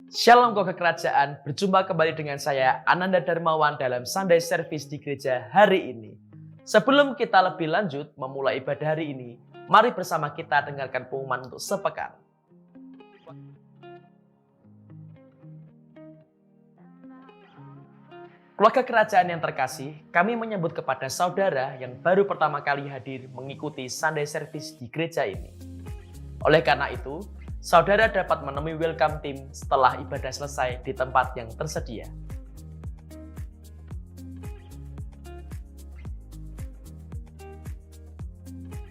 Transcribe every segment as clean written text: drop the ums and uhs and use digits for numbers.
Shalom keluarga kerajaan, berjumpa kembali dengan saya Ananda Darmawan dalam Sunday Service di gereja hari ini. Sebelum kita lebih lanjut memulai ibadah hari ini, mari bersama kita dengarkan pengumuman untuk sepekan. Keluarga kerajaan yang terkasih, kami menyebut kepada saudara yang baru pertama kali hadir mengikuti Sunday Service di gereja ini. Oleh karena itu, saudara dapat menemui welcome team setelah ibadah selesai di tempat yang tersedia.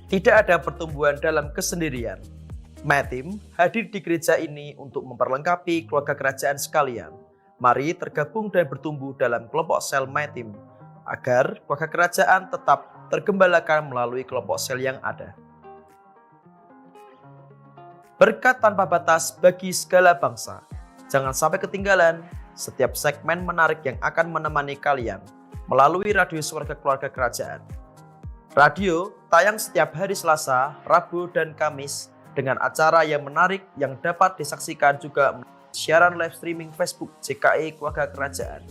Tidak ada pertumbuhan dalam kesendirian. Matim hadir di gereja ini untuk memperlengkapi keluarga kerajaan sekalian. Mari tergabung dan bertumbuh dalam kelompok sel Matim, agar keluarga kerajaan tetap tergembalakan melalui kelompok sel yang ada. Berkat tanpa batas bagi segala bangsa. Jangan sampai ketinggalan setiap segmen menarik yang akan menemani kalian melalui radio Suara Keluarga Kerajaan. Radio tayang setiap hari Selasa, Rabu, dan Kamis dengan acara yang menarik yang dapat disaksikan juga siaran live streaming Facebook JKI Keluarga Kerajaan.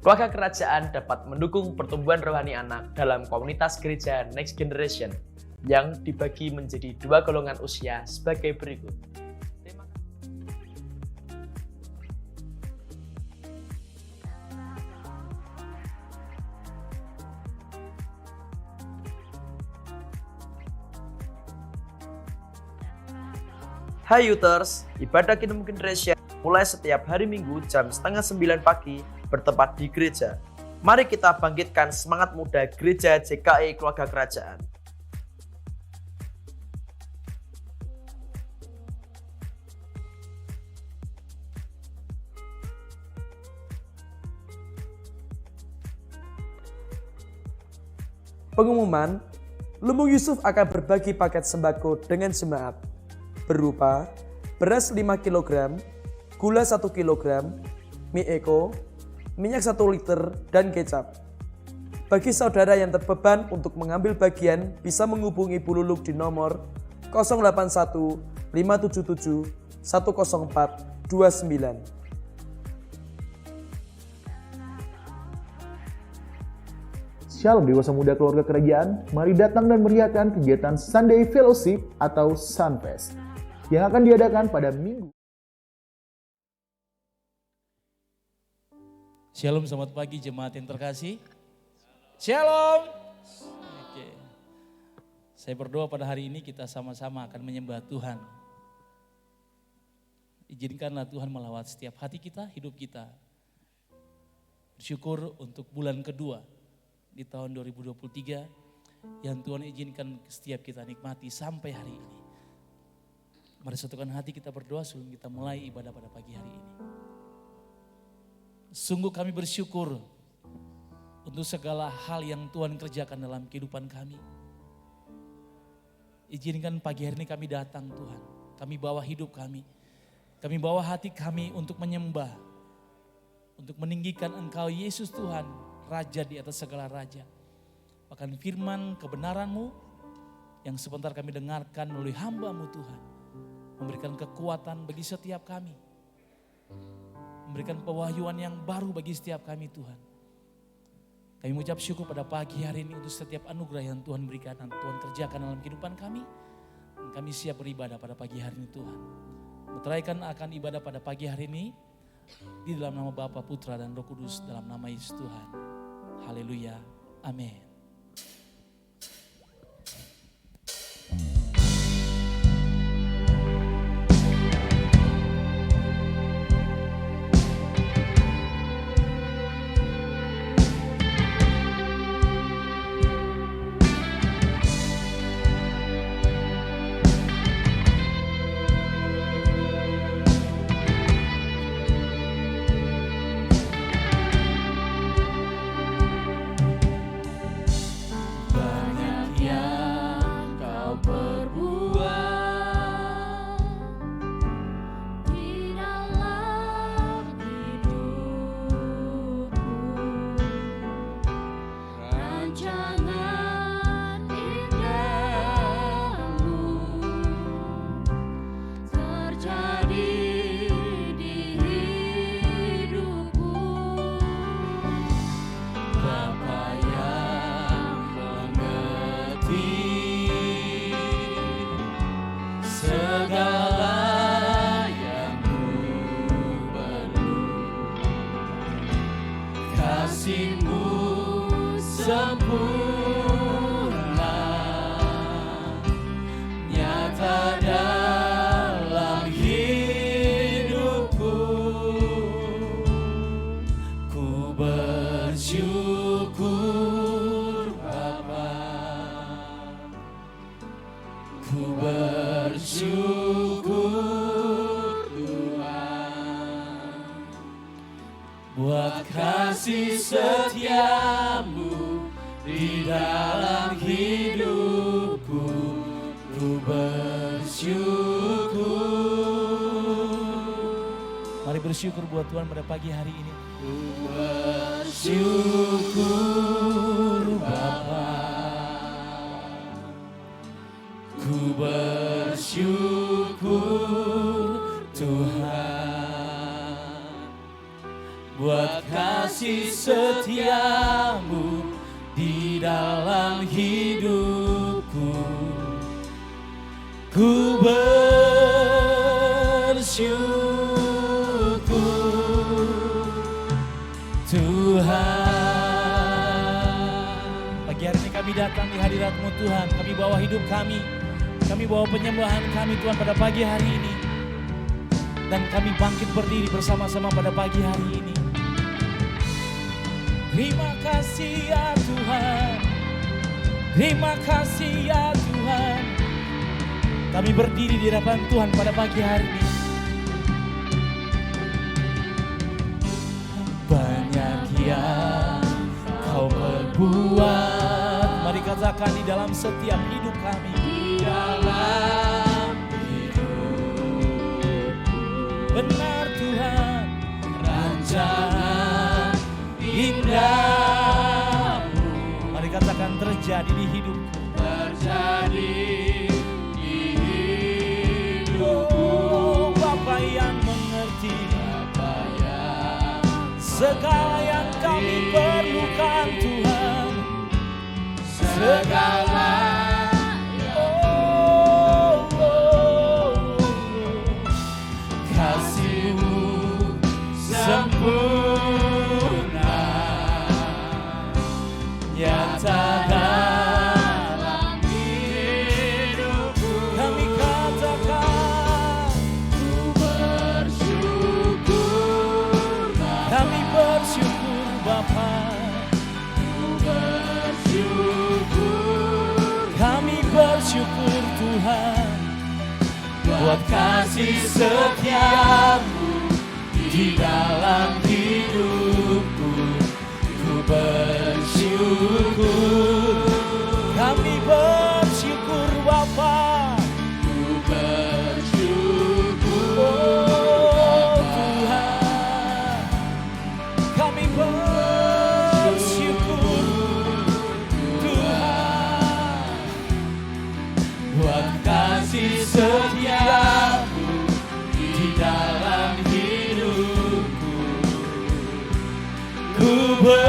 Keluarga Kerajaan dapat mendukung pertumbuhan rohani anak dalam komunitas gereja Next Generation yang dibagi menjadi dua golongan usia sebagai berikut. Hai Youters, ibadah Kingdom Generation mulai setiap hari Minggu jam 8:30 pagi bertempat di gereja. Mari kita bangkitkan semangat muda gereja JKI Keluarga Kerajaan. Pengumuman, Lumbung Yusuf akan berbagi paket sembako dengan jemaat berupa beras 5 kg, gula 1 kg, mie eko, minyak 1 liter, dan kecap. Bagi saudara yang terbeban untuk mengambil bagian bisa menghubungi Bu Luluk di nomor 081 577 104 29. Shalom dewasa muda keluarga kerajaan, mari datang dan meriahkan kegiatan Sunday Fellowship atau Sunfest yang akan diadakan pada Minggu. Shalom, selamat pagi jemaat yang terkasih. Shalom. Oke. Saya berdoa pada hari ini kita sama-sama akan menyembah Tuhan. Izinkanlah Tuhan melawat setiap hati kita, hidup kita. Bersyukur untuk bulan kedua di tahun 2023 yang Tuhan izinkan setiap kita nikmati sampai hari ini. Mari satukan hati kita berdoa sebelum kita mulai ibadah pada pagi hari ini. Sungguh kami bersyukur untuk segala hal yang Tuhan kerjakan dalam kehidupan kami. Izinkan pagi hari ini kami datang Tuhan. Kami bawa hidup kami. Kami bawa hati kami untuk menyembah. Untuk meninggikan Engkau Yesus Tuhan, Raja di atas segala raja. Bahkan firman kebenaran-Mu yang sebentar kami dengarkan melalui hamba-Mu Tuhan. Memberikan kekuatan bagi setiap kami. Memberikan pewahyuan yang baru bagi setiap kami Tuhan. Kami mengucap syukur pada pagi hari ini untuk setiap anugerah yang Tuhan berikan dan Tuhan kerjakan dalam kehidupan kami. Dan kami siap beribadah pada pagi hari ini Tuhan. Meteraikan akan ibadah pada pagi hari ini. Di dalam nama Bapa, Putra, dan Roh Kudus dalam nama Yesus Tuhan. Haleluya. Amin. bersyukur Tuhan buat kasih setiamu di dalam hidupku. Ku bersyukur. Mari bersyukur buat Tuhan pada pagi hari ini. Ku bersyukur Bapa. Ku bersyukur Tuhan buat kasih setiamu di dalam hidupku. Ku bersyukur Tuhan. Pagi hari ini kami datang di hadirat-Mu Tuhan. Kami bawa hidup kami. Kami bawa penyembahan kami Tuhan pada pagi hari ini. Dan kami bangkit berdiri bersama-sama pada pagi hari ini. Terima kasih ya Tuhan. Terima kasih ya Tuhan. Kami berdiri di hadapan Tuhan pada pagi hari ini. Banyak yang Kau perbuat. Mari katakan di dalam setiap hidup kami. Di dalam hidup. Benar Tuhan. Rancangan indahmu. Mari katakan terjadi di hidupku. Terjadi di hidupku. Oh, Bapa yang mengerti. Bapa yang segala yang kami perlukan Tuhan. Segala kasih-Mu sempurna nyata dalam hidupku. Kami katakan ku bersyukur Bapa. Kami bersyukur Bapa. Ku bersyukur. Kami bersyukur Tuhan buat kasih setiamu di dalam hidupku. Ku bersyukur. Kami bersyukur Bapa. Ku bersyukur. Oh Tuhan. Kami bersyukur Tuhan buat kasih setiamu di dalam hidupku. Ku bersyukur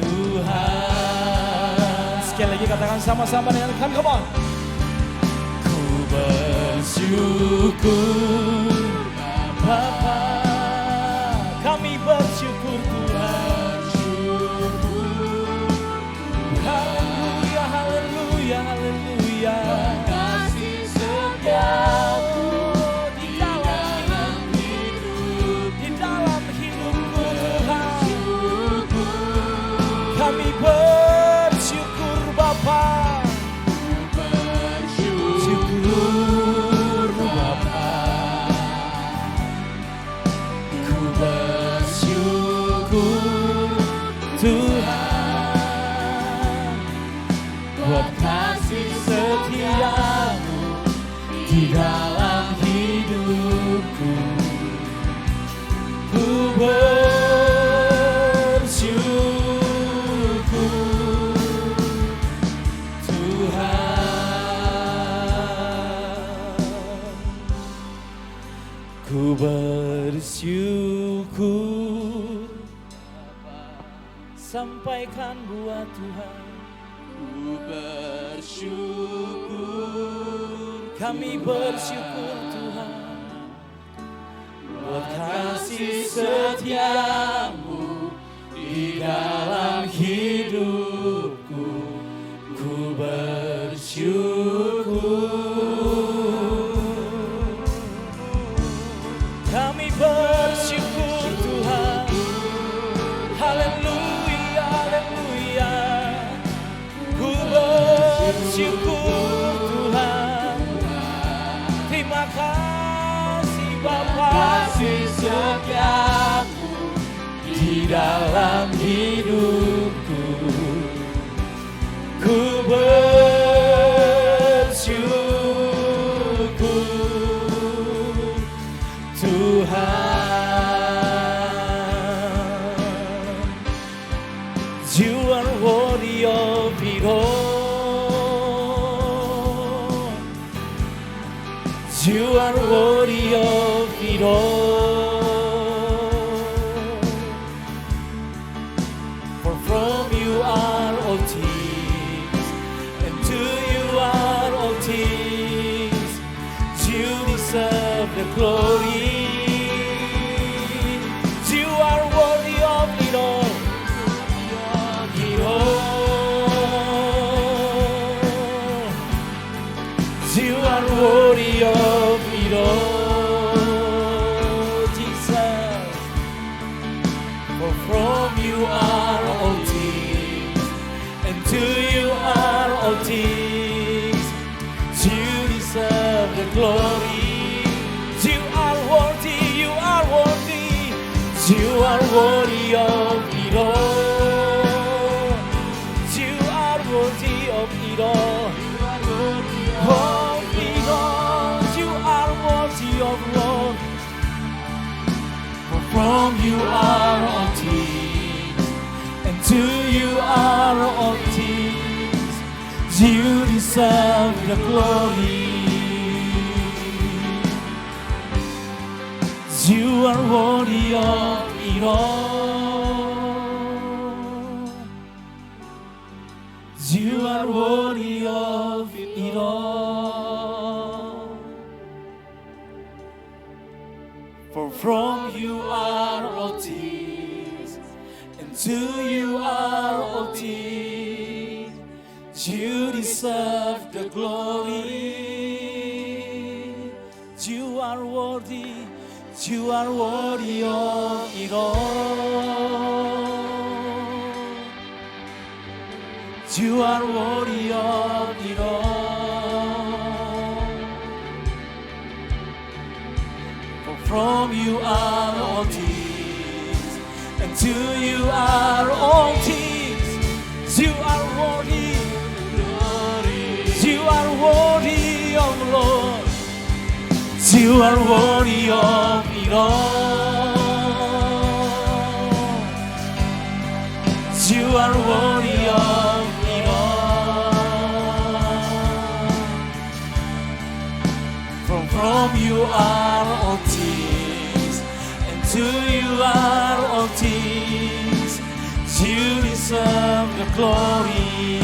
Tuhan. Sekali lagi katakan sama-sama dengan kami, come on. Ku bersyukur Bapa. Kami bersyukur Tuhan. Haleluya, haleluya, haleluya. Kasih setiamu di dalam hidup, di dalam hidupku Tuhan. Kami bersyukur Bapa. Bersyukur Bapa. Ku bersyukur Tuhan buat kasih setiamu di dalam hidupku. Ku bersyukur Tuhan. Ku bersyukur. Sampaikan buat Tuhan. Ku bersyukur. Kami bersyukur Tuhan buat kasih setiamu di dalam hidupku. Ku bersyukur. Kami bersyukur Tuhan. Haleluya, haleluya. bersyukur Tuhan. Terima kasih Bapa setiamu di dalam hidupku. Ku bersyukur Tuhan. You are worthy of it all. You are worthy of it all. For from you are all things, and to you are all things. You deserve the glory. You are worthy of it all. It all. You are worthy of it all, Jesus. For from you are all things, and to you are all things. You deserve the glory. You are worthy, you are worthy. You are worthy of it all. You are worthy of it all. Oh, because you are worthy of Lord. For from you are all things, and to you are all things. You deserve the glory. You are worthy of it all. You are worthy of it all. For from you are all things, and to you are all things. You deserve the glory. You are worthy. You are worthy of it all. You are worthy of it all. For from you are all things, and to you are all things. You are worthy. You are worthy of the Lord. You are worthy of it all. You are worthy of it all. For from you are all things, and to you are all things. You deserve the glory.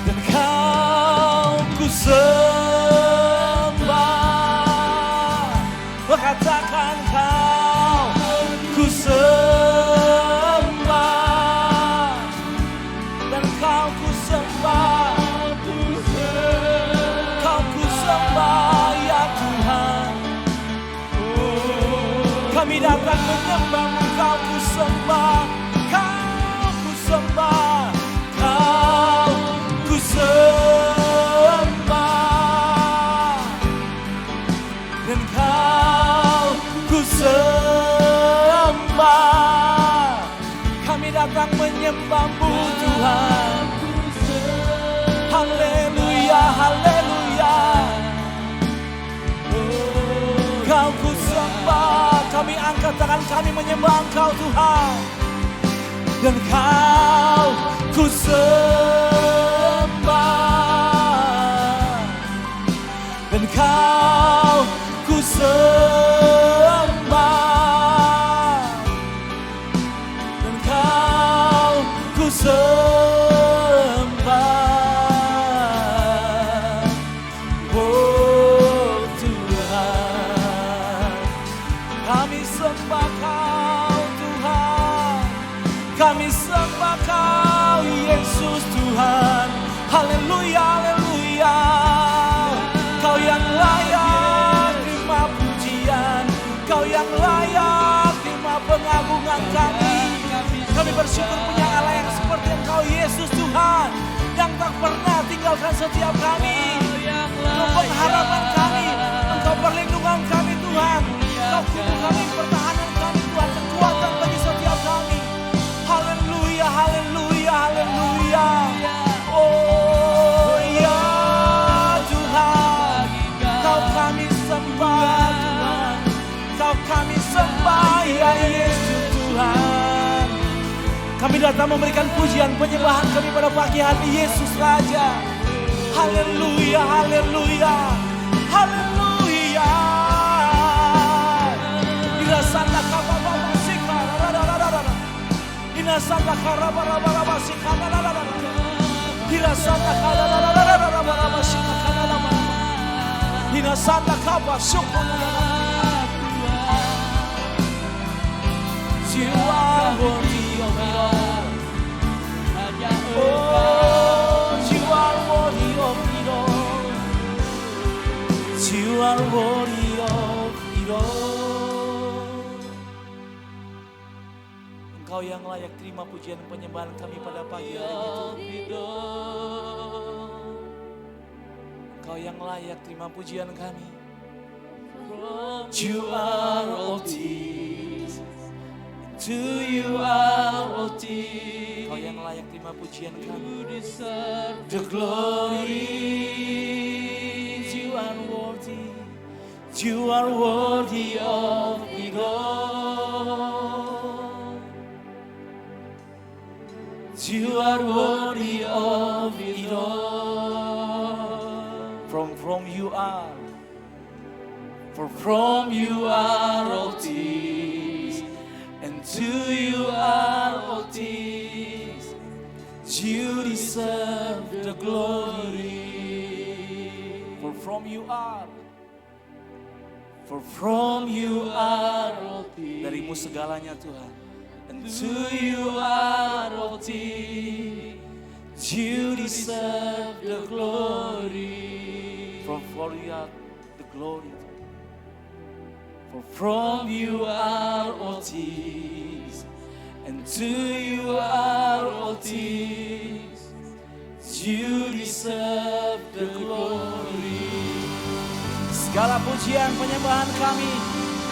Dan kau ku sembah, katakan kau ku sembah, dan kau ku sembah, kau ku sembah ya Tuhan. Kami datang menyembah-Mu, kau ku sembah, kau ku sembah, kau ku sembah, dan kau ku sembah. Kami datang menyembah-Mu Tuhan. Haleluya, haleluya. Kau ku sembah. Kami angkat tangan kami menyembah Engkau Tuhan. Dan kau ku sembah, dan kau ku sembah, dan kau ku sembah. Oh Tuhan, kami sembah Kau Tuhan. Kami sembah Kau Yesus Tuhan. Haleluya, haleluya. Kau yang layak terima pujian, Kau yang layak terima pengagungan kami. Kami bersyukur punya Allah yang seperti Engkau Engkau Yesus Tuhan yang tak pernah tinggalkan setiap kami. Engkau pengharapan kami, Engkau perlindungan kami Tuhan. Engkau kubu kami, pertahanan kami Tuhan, kekuatan bagi setiap kami. Haleluya, haleluya, haleluya. Oh ya Tuhan, Kau kami sembah Tuhan, Kau kami sembah ya Yesus Tuhan. Kami datang memberikan pujian penyembahan kami pada pagi hari Yesus Raja. Haleluya, haleluya, haleluya. Dirasanda kababa sika, dirasanda karaba sika, dirasanda karaba sika, dirasanda kaba syukur. You are worthy of it all. Oh, you are worthy of it all. You are worthy of it all. Engkau yang layak terima pujian penyembahan kami pada pagi hari itu. Engkau yang layak terima pujian kami. You are worthy. To you are all things. Kau yang layak terima pujian kami. The glory. You are worthy. You are worthy of it all. You are worthy of it all. From you are. For from you are all things. And to you are all things. You deserve the glory. For from you are. For from you are all things. Darimu segalanya Tuhan. And to you are all things. You deserve the glory. For you are the glory. For from you are all things, and to you are all things. You deserve the glory. Segala pujian penyembahan kami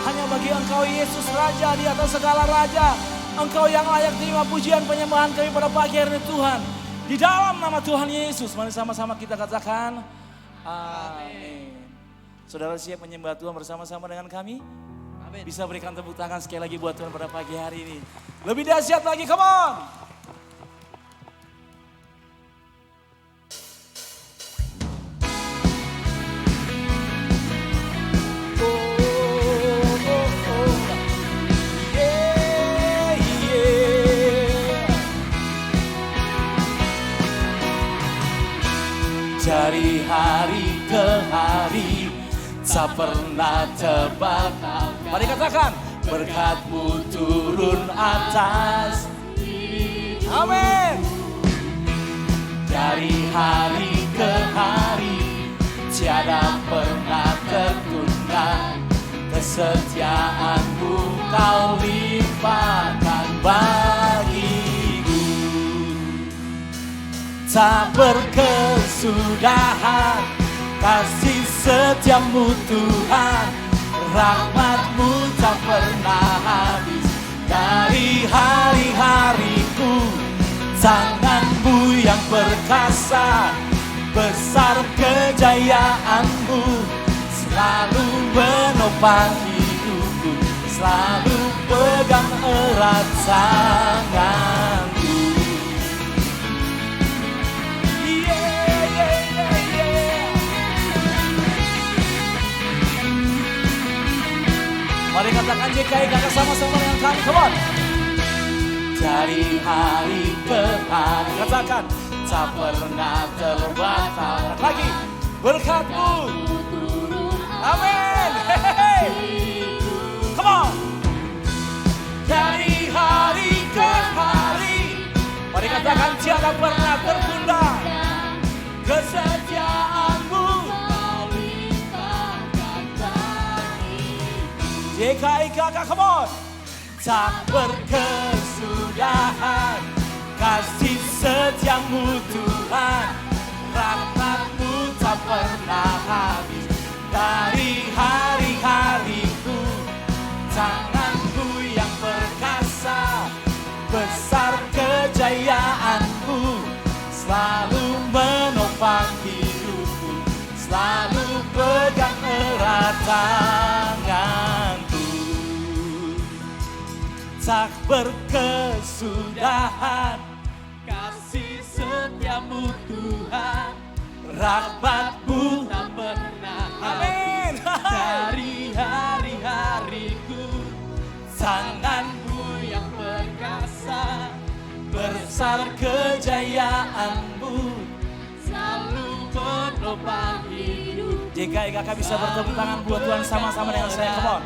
hanya bagi Engkau Yesus Raja di atas segala raja. Engkau yang layak terima pujian penyembahan kami pada pagi hari ini Tuhan. Di dalam nama Tuhan Yesus, mari sama-sama kita katakan amin. Saudara siap menyembah Tuhan bersama-sama dengan kami? Amin. Bisa berikan tepuk tangan sekali lagi buat Tuhan pada pagi hari ini. Lebih dahsyat lagi, come on! Dari hari ke hari tak pernah terbatas. Mari katakan, berkat-Mu turun atas. Amin. Dari hari ke hari tiada pernah tertunda. Kesetiaan-Mu Kau limpahkan bagiku. Tak berkesudahan kasih setiamu Tuhan, rahmat-Mu tak pernah habis. Dari hari-hariku, tangan-Mu yang perkasa, besar kejayaan-Mu, selalu menopang hidupku, selalu pegang erat tangan-Mu. Mari katakan JKI kakak sama-sama dengan kami, come on. Dari hari ke hari, katakan, tak pernah terbatas. Lagi, berkat-Mu. Amin. Come on. Dari hari ke hari, mari katakan tiada pernah tertunda. Kesetiaan-Mu JKI kakak, come on. Tak berkesudahan kasih setiamu Tuhan, rahmat-Mu tak pernah habis. Dari hari-hariku, tangan-Mu yang perkasa, besar kejayaan-Mu, selalu menopang hidupku, selalu pegang erat tanganku. Tak berkesudahan kasih setiamu Tuhan, rahmat-Mu tak pernah habis. Dari hari-hariku, tangan-Mu yang perkasa, besar kejayaan-Mu, selalu menopang hidup. Jika kakak bisa bertepuk tangan buat Tuhan sama-sama dengan saya, come on.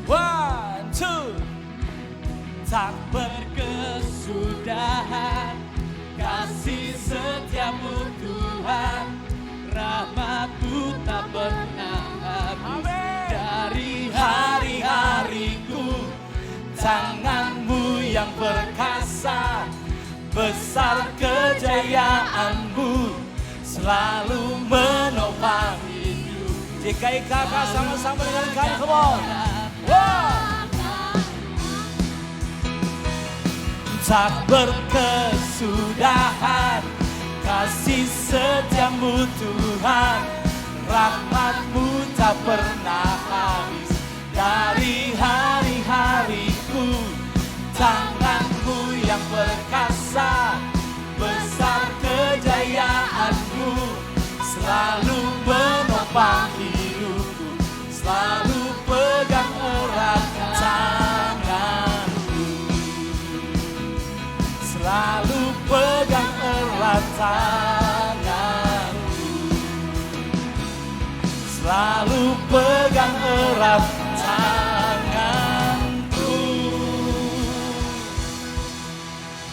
1, 2. Tak berkesudahan kasih setiamu Tuhan, rahmat-Mu tak pernah habis. Dari hari-hariku, tangan-Mu yang perkasa, besar kejayaan-Mu, selalu menopang hidup. DKI kakak sama-sama dengan kami, come on. Tak berkesudahan kasih setiamu Tuhan, rahmat-Mu tak pernah habis. Dari hari-hariku, tangan-Mu yang perkasa, besar kejayaan-Mu, selalu menopang hidupku, selalu pegang erat tanganku, selalu pegang erat tanganku, selalu pegang erat tanganku.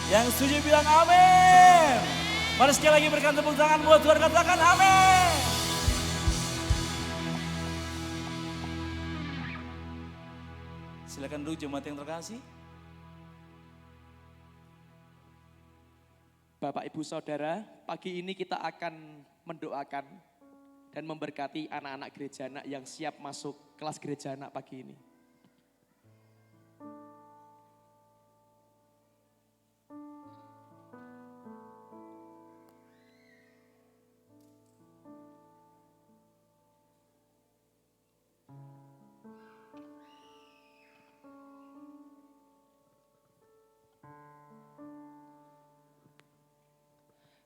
Yang setuju bilang amin. Mari sekali lagi berikan tepuk tangan buat Tuhan, katakan amin. Silakan duduk jemaat yang terkasih. Bapak, Ibu, Saudara, pagi ini kita akan mendoakan dan memberkati anak-anak gereja anak yang siap masuk kelas gereja anak pagi ini.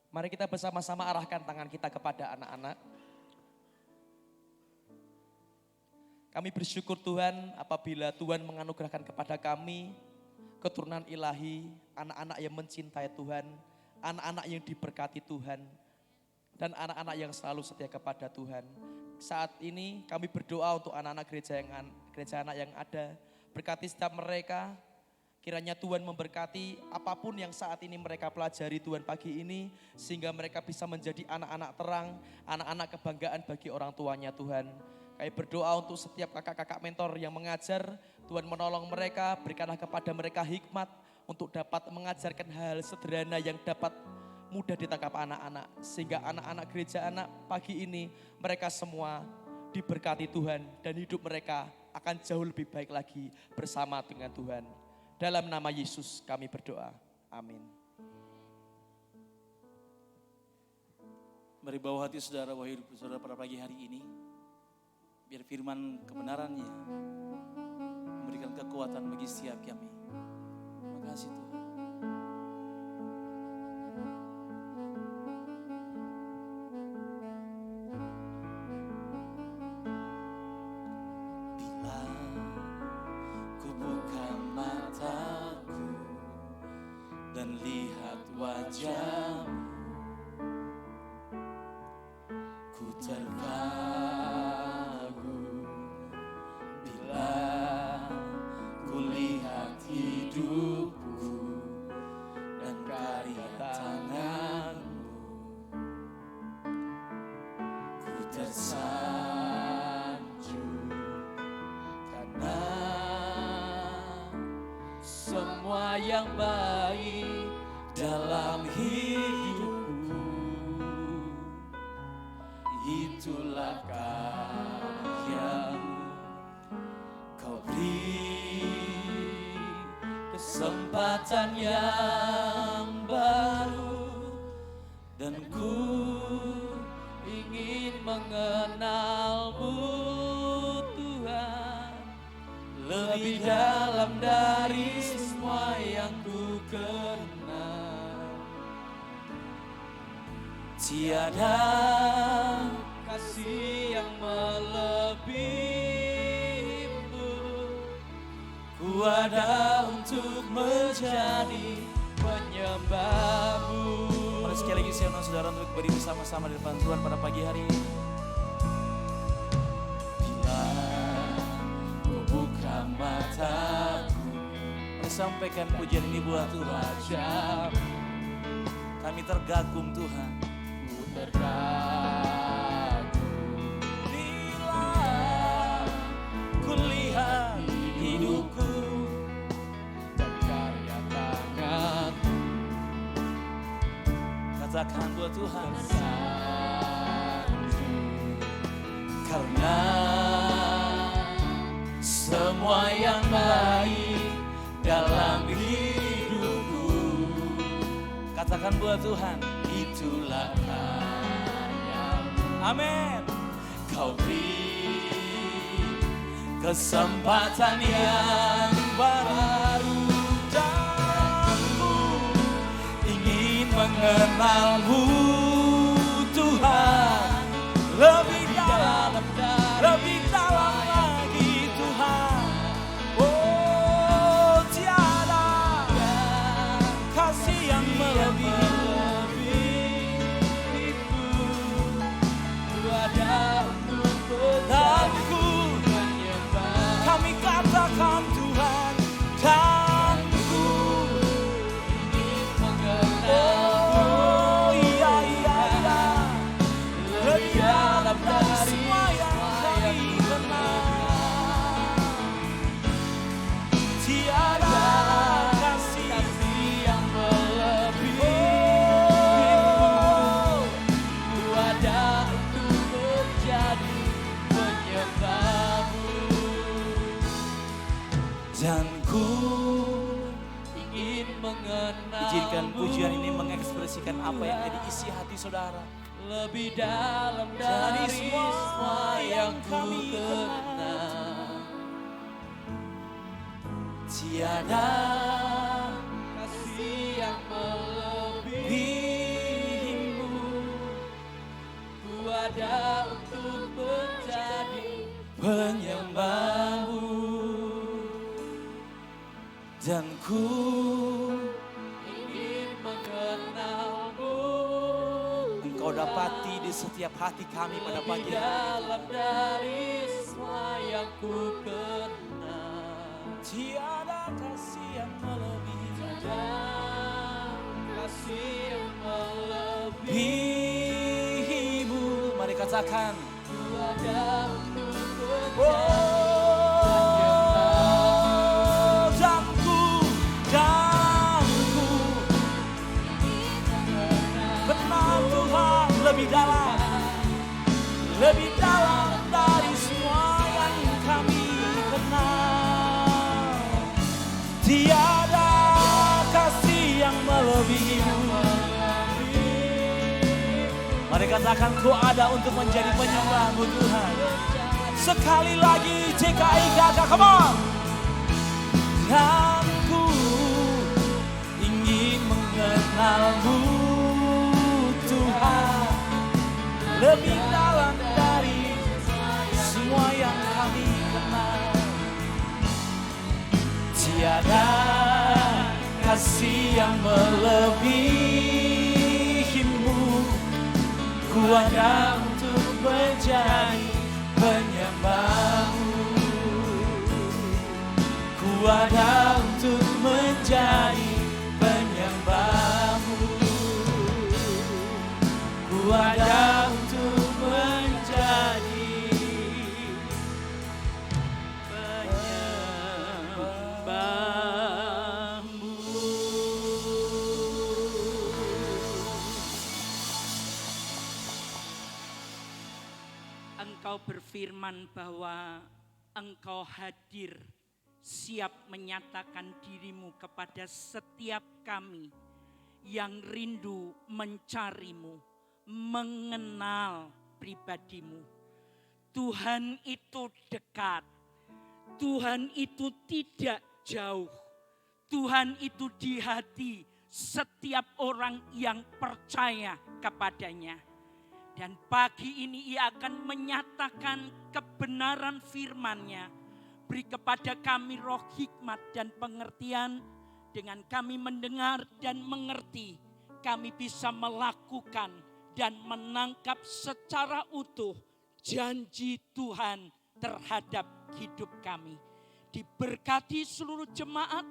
Mari kita bersama-sama arahkan tangan kita kepada anak-anak. Kami bersyukur Tuhan apabila Tuhan menganugerahkan kepada kami keturunan ilahi, anak-anak yang mencintai Tuhan, anak-anak yang diberkati Tuhan, dan anak-anak yang selalu setia kepada Tuhan. Saat ini kami berdoa untuk anak-anak gereja anak yang ada. Berkati setiap mereka. Kiranya Tuhan memberkati apapun yang saat ini mereka pelajari Tuhan pagi ini. Sehingga mereka bisa menjadi anak-anak terang, anak-anak kebanggaan bagi orang tuanya Tuhan. Kami berdoa untuk setiap kakak-kakak mentor yang mengajar. Tuhan menolong mereka, berikanlah kepada mereka hikmat untuk dapat mengajarkan hal sederhana yang dapat mudah ditangkap anak-anak. Sehingga anak-anak gereja anak pagi ini mereka semua diberkati Tuhan. Dan hidup mereka akan jauh lebih baik lagi bersama dengan Tuhan. Dalam nama Yesus kami berdoa. Amin. Mari bawa hati saudara, bawa hidup saudara pada pagi hari ini. Biar firman kebenarannya memberikan kekuatan bagi setiap kami. Terima kasih Tuhan. Yang baik dalam hidupku. Itulah karyamu, kau beri kesempatan yang baru, dan ku ingin mengenalmu Tuhan, lebih dalam dari semua yang ku kenal. Tiada kasih yang melebihimu, ku ada untuk menjadi penyembahmu. Mari sekali lagi saya undang saudara untuk berdiri bersama-sama di depan Tuhan pada pagi hari ini. Bila ku buka mataku, mari sampaikan pujian ini buat Tuhan. Kami tergagum Tuhan, ku tergagum bila ku lihat hidupku dan karya tanganmu. Katakan buat Tuhan, karena semua yang baik dalam hidupku. Katakan buat Tuhan, itulah karyamu. Amin. Kau beri kesempatan yang baru, dan ku ingin mengenalmu Tuhan, lebih dalam lagi Tuhan. Oh, tiada kasih yang melebihimu, ku ada untuk berdanku menyembah. Kami katakan Tuhan, dan ku ingin mengenalmu. Oh iya, lebih dalam dari semua yang kami kenal. Tiada kasih yang melebihimu, ku ada untuk menjadi penyembahmu, dan ku ingin mengenal. Izinkan pujian ini mengekspresikan apa yang jadi isi hati saudara, lebih dalam dari semua yang kami kenal. Tiada kasih yang melebihimu, ku ada untuk menjadi penyembahmu, dan ku ingin mengenalmu. Engkau dapati di setiap hati kami pada pagi hari. Dalam dari semua yang ku kenal, tiada kasih yang melebihi, tiada kasih yang melebihimu. Mari katakan, ku ada untuk lebih dalam dari semua yang kami kenal. Tiada kasih yang melebihimu. Mari katakan, ku ada untuk menjadi penyembahmu Tuhan. Sekali lagi CKI Gaga, come on. Dan ku ingin mengenalmu Tuhan, lebih dalam dari semua yang kami kenal. Tiada kasih yang melebihimu, ku ada untuk menjadi penyembahmu, ku ada untuk menjadi penyembahmu, ku ada untuk menjadi penyembahmu. Engkau berfirman bahwa Engkau hadir, siap menyatakan dirimu kepada setiap kami yang rindu mencarimu, mengenal pribadimu. Tuhan itu dekat, Tuhan itu tidak jauh, Tuhan itu di hati setiap orang yang percaya kepadanya. Dan pagi ini Ia akan menyatakan kebenaran firman-Nya. Beri kepada kami roh hikmat dan pengertian. Dengan kami mendengar dan mengerti, kami bisa melakukan dan menangkap secara utuh janji Tuhan terhadap hidup kami. Diberkati seluruh jemaat,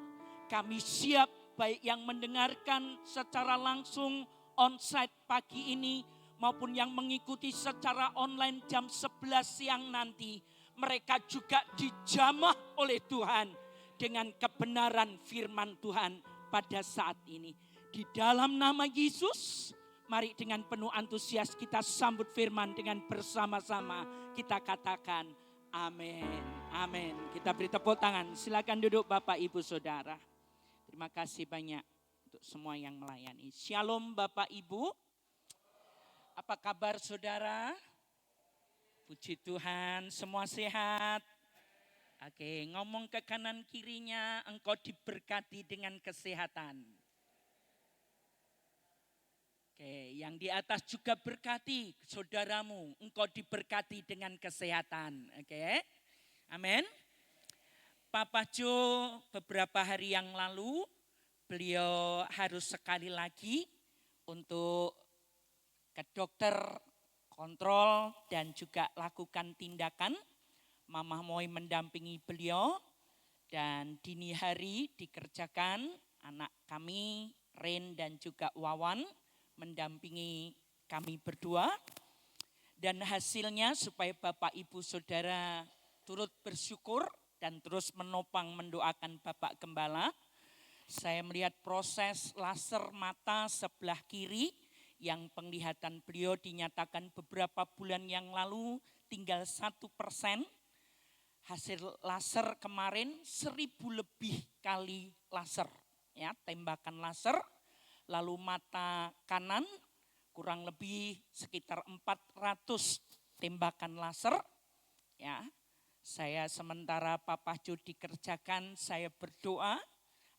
kami siap baik yang mendengarkan secara langsung onsite pagi ini maupun yang mengikuti secara online jam 11 siang nanti. Mereka juga dijamah oleh Tuhan dengan kebenaran firman Tuhan pada saat ini. Di dalam nama Yesus, mari dengan penuh antusias kita sambut firman dengan bersama-sama. Kita katakan amin, amin. Kita beri tepuk tangan. Silakan duduk Bapak Ibu Saudara. Terima kasih banyak untuk semua yang melayani. Shalom Bapak Ibu. Apa kabar saudara? Puji Tuhan, semua sehat. Oke, ngomong ke kanan kirinya, engkau diberkati dengan kesehatan. Oke, yang di atas juga berkati saudaramu, engkau diberkati dengan kesehatan. Oke, amin. Papa Jo beberapa hari yang lalu, beliau harus sekali lagi untuk ke dokter, kontrol dan juga lakukan tindakan. Mama Moi mendampingi beliau dan dini hari dikerjakan anak kami Ren dan juga Wawan mendampingi kami berdua. Dan hasilnya supaya Bapak Ibu Saudara turut bersyukur dan terus menopang mendoakan Bapak Gembala. Saya melihat proses laser mata sebelah kiri yang penglihatan beliau dinyatakan beberapa bulan yang lalu tinggal 1%. Hasil laser kemarin 1000 lebih kali laser, ya, tembakan laser. Lalu mata kanan kurang lebih sekitar 400 tembakan laser. Ya, saya sementara Papa Jo dikerjakan, saya berdoa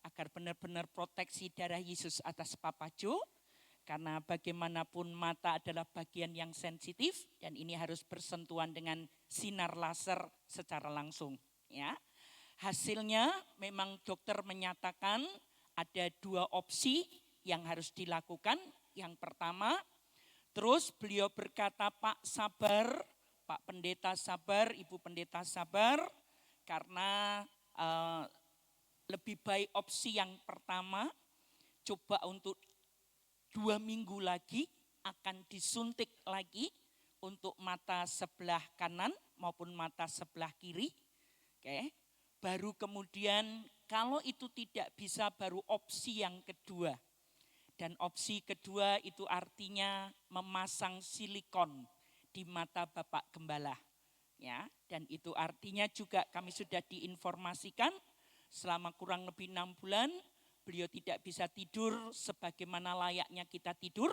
agar benar-benar proteksi darah Yesus atas Papa Jo. Karena bagaimanapun mata adalah bagian yang sensitif dan ini harus bersentuhan dengan sinar laser secara langsung. Ya, hasilnya memang dokter menyatakan ada 2 opsi yang harus dilakukan. Yang pertama, terus beliau berkata, Pak sabar, Pak Pendeta sabar, Ibu Pendeta sabar, karena lebih baik opsi yang pertama, coba untuk 2 minggu lagi akan disuntik lagi untuk mata sebelah kanan maupun mata sebelah kiri. Oke. Baru kemudian kalau itu tidak bisa baru opsi yang kedua. Dan opsi kedua itu artinya memasang silikon di mata Bapak Gembala. Ya, dan itu artinya juga kami sudah diinformasikan selama kurang lebih 6 bulan beliau tidak bisa tidur sebagaimana layaknya kita tidur,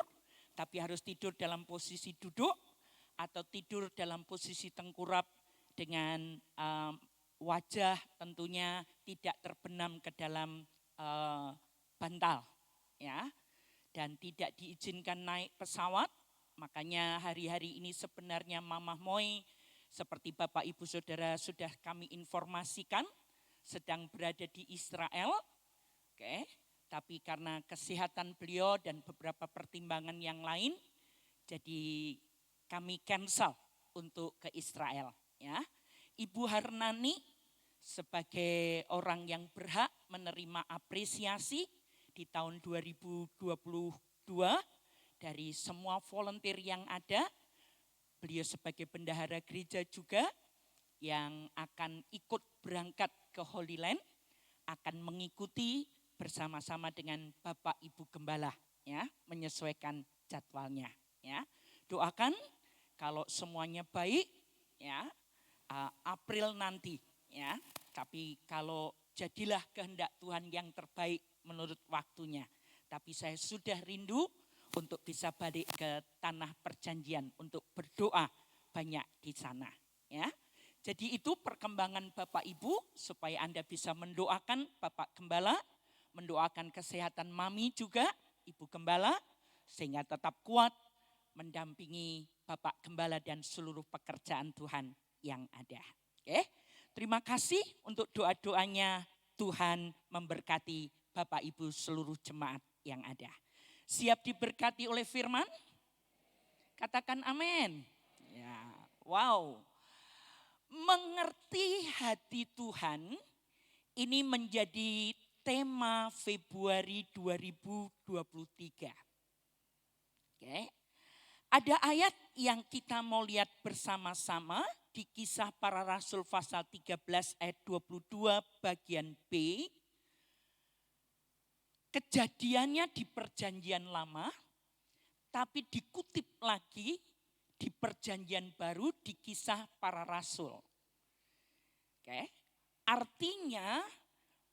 tapi harus tidur dalam posisi duduk atau tidur dalam posisi tengkurap dengan wajah tentunya tidak terbenam ke dalam bantal, ya, dan tidak diizinkan naik pesawat. Makanya hari-hari ini sebenarnya Mama Moi seperti Bapak Ibu Saudara sudah kami informasikan sedang berada di Israel. Oke, tapi karena kesehatan beliau dan beberapa pertimbangan yang lain, jadi kami cancel untuk ke Israel. Ya, Ibu Harnani sebagai orang yang berhak menerima apresiasi di tahun 2022 dari semua volunteer yang ada, beliau sebagai bendahara gereja juga yang akan ikut berangkat ke Holy Land, akan mengikuti bersama-sama dengan Bapak Ibu Gembala, ya, menyesuaikan jadwalnya, ya. Doakan kalau semuanya baik, ya, April nanti ya. Tapi kalau jadilah kehendak Tuhan yang terbaik menurut waktunya. Tapi saya sudah rindu untuk bisa balik ke tanah perjanjian untuk berdoa banyak di sana ya. Jadi itu perkembangan Bapak Ibu supaya Anda bisa mendoakan Bapak Gembala, mendoakan kesehatan Mami juga, Ibu Gembala, sehingga tetap kuat mendampingi Bapak Gembala dan seluruh pekerjaan Tuhan yang ada. Oke, terima kasih untuk doa-doanya. Tuhan memberkati Bapak Ibu seluruh jemaat yang ada. Siap diberkati oleh firman? Katakan amin. Ya, wow. Mengerti hati Tuhan ini menjadi tema Februari 2023. Oke. Ada ayat yang kita mau lihat bersama-sama di Kisah Para Rasul pasal 13 ayat 22 bagian B. Kejadiannya di Perjanjian Lama, tapi dikutip lagi di Perjanjian Baru di Kisah Para Rasul. Oke. Artinya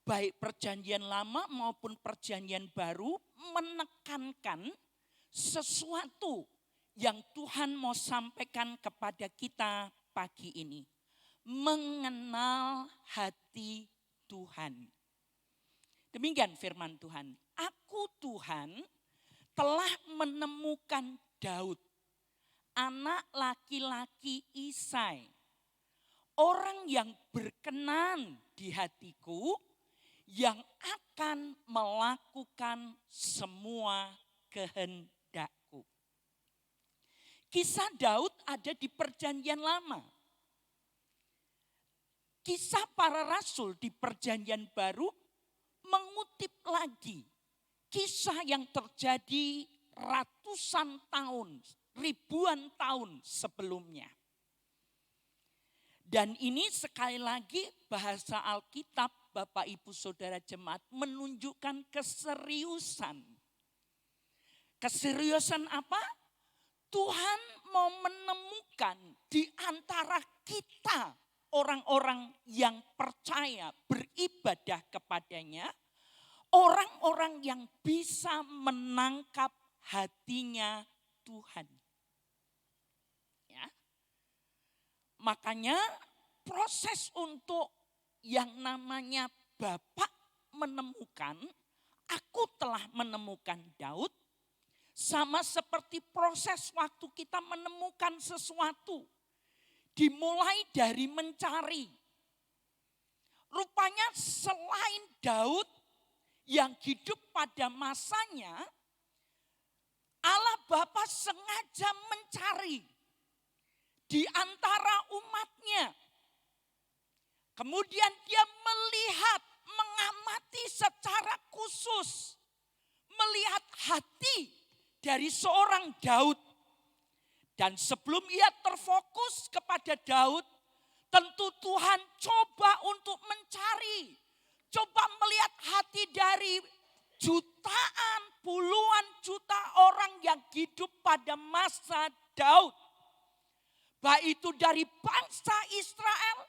baik Perjanjian Lama maupun Perjanjian Baru menekankan sesuatu yang Tuhan mau sampaikan kepada kita pagi ini. Mengenal hati Tuhan. Demikian firman Tuhan. Aku Tuhan telah menemukan Daud, anak laki-laki Isai, orang yang berkenan di hatiku, yang akan melakukan semua kehendakku. Kisah Daud ada di Perjanjian Lama. Kisah Para Rasul di Perjanjian Baru mengutip lagi kisah yang terjadi ratusan tahun, ribuan tahun sebelumnya. Dan ini sekali lagi bahasa Alkitab, Bapak Ibu Saudara Jemaat, menunjukkan keseriusan. Keseriusan apa? Tuhan mau menemukan di antara kita orang-orang yang percaya beribadah kepadanya, orang-orang yang bisa menangkap hatinya Tuhan. Ya. Makanya proses untuk yang namanya Bapak menemukan, aku telah menemukan Daud, sama seperti proses waktu kita menemukan sesuatu. Dimulai dari mencari. Rupanya selain Daud yang hidup pada masanya, Allah Bapa sengaja mencari di antara umatnya. Kemudian dia melihat, mengamati secara khusus, melihat hati dari seorang Daud. Dan sebelum ia terfokus kepada Daud, tentu Tuhan coba untuk mencari. Coba melihat hati dari jutaan, puluhan juta orang yang hidup pada masa Daud. Baik itu dari bangsa Israel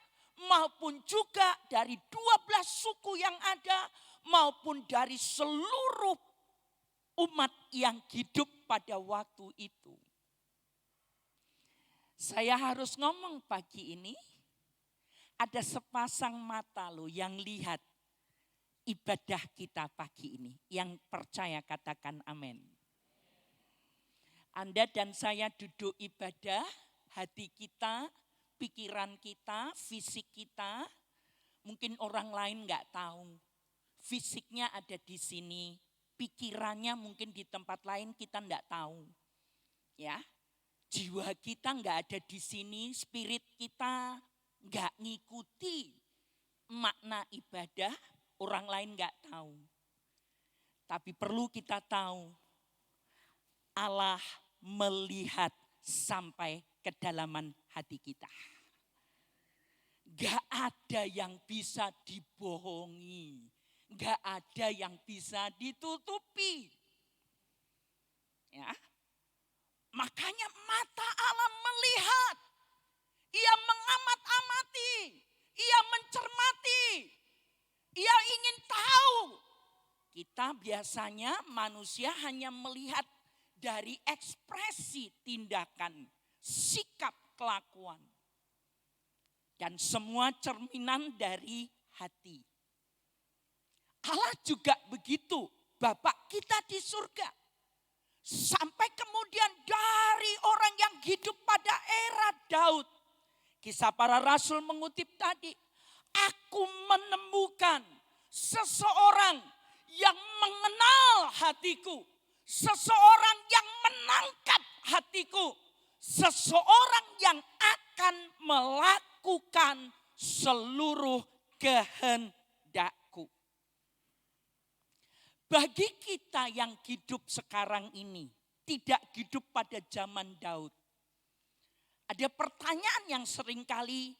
maupun juga dari 12 suku yang ada, maupun dari seluruh umat yang hidup pada waktu itu. Saya harus ngomong pagi ini, ada sepasang mata loh yang lihat ibadah kita pagi ini. Yang percaya katakan amin. Anda dan saya duduk ibadah, hati kita, pikiran kita, fisik kita, mungkin orang lain gak tahu. Fisiknya ada di sini, pikirannya mungkin di tempat lain kita gak tahu. Ya, jiwa kita gak ada di sini, spirit kita gak ngikuti makna ibadah, orang lain gak tahu. Tapi perlu kita tahu, Allah melihat sampai kedalaman hati kita. Gak ada yang bisa dibohongi. Gak ada yang bisa ditutupi. Ya. Makanya mata Allah melihat. Ia mengamat-amati, ia mencermati, ia ingin tahu. Kita biasanya manusia hanya melihat dari ekspresi tindakan, sikap kelakuan. Dan semua cerminan dari hati. Allah juga begitu, Bapak kita di surga. Sampai kemudian dari orang yang hidup pada era Daud. Kisah para Rasul mengutip tadi. Aku menemukan seseorang yang mengenal hatiku. Seseorang yang menangkap hatiku. Seseorang yang akan melakukan seluruh kehendakku. Bagi kita yang hidup sekarang ini, tidak hidup pada zaman Daud. Ada pertanyaan yang seringkali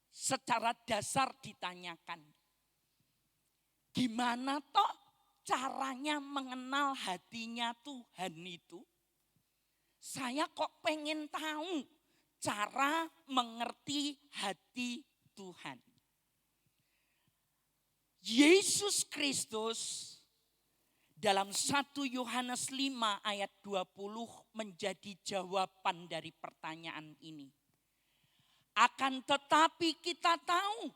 secara dasar ditanyakan. Gimana toh caranya mengenal hatinya Tuhan itu? Saya kok pengen tahu cara mengerti hati Tuhan. Yesus Kristus dalam 1 Yohanes 5 ayat 20 menjadi jawaban dari pertanyaan ini. Akan tetapi kita tahu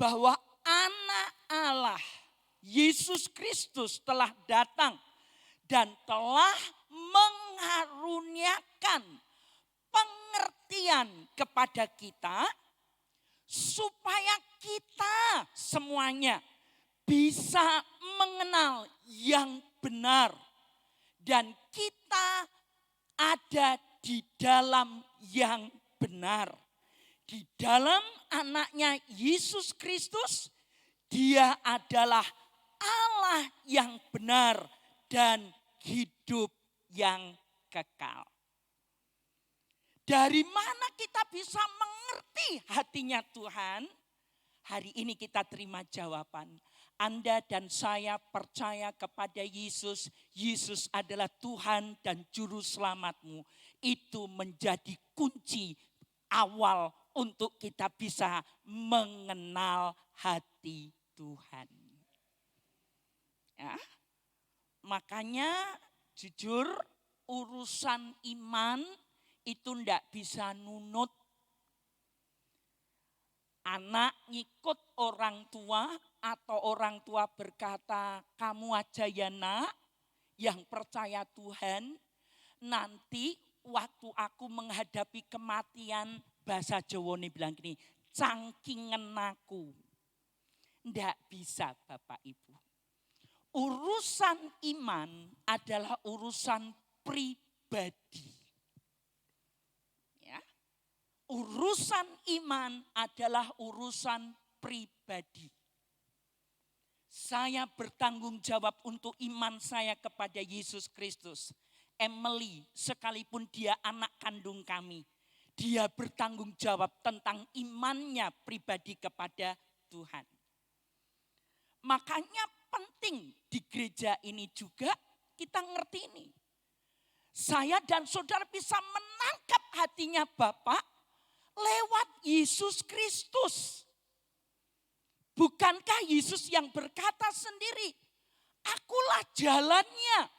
bahwa Anak Allah, Yesus Kristus telah datang dan telah mengaruniakan pengertian kepada kita supaya kita semuanya bisa mengenal yang benar dan kita ada di dalam yang benar. Di dalam anaknya Yesus Kristus, dia adalah Allah yang benar dan hidup yang kekal. Dari mana kita bisa mengerti hatinya Tuhan? Hari ini kita terima jawaban. Anda dan saya percaya kepada Yesus. Yesus adalah Tuhan dan Juru Selamatmu. Itu menjadi kunci awal untuk kita bisa mengenal hati Tuhan. Ya, makanya jujur urusan iman itu ndak bisa nunut. Anak ngikut orang tua atau orang tua berkata, kamu aja ya nak yang percaya Tuhan. Nanti waktu aku menghadapi kematian, bahasa Jawa nih bilang gini, cangkingen aku. Ndak bisa Bapak Ibu. Urusan iman adalah urusan pribadi. Urusan iman adalah urusan pribadi. Saya bertanggung jawab untuk iman saya kepada Yesus Kristus. Emily, sekalipun dia anak kandung kami, dia bertanggung jawab tentang imannya pribadi kepada Tuhan. Makanya penting di gereja ini juga kita ngerti ini. Saya dan saudara bisa menangkap hatinya Bapak lewat Yesus Kristus. Bukankah Yesus yang berkata sendiri, akulah jalannya,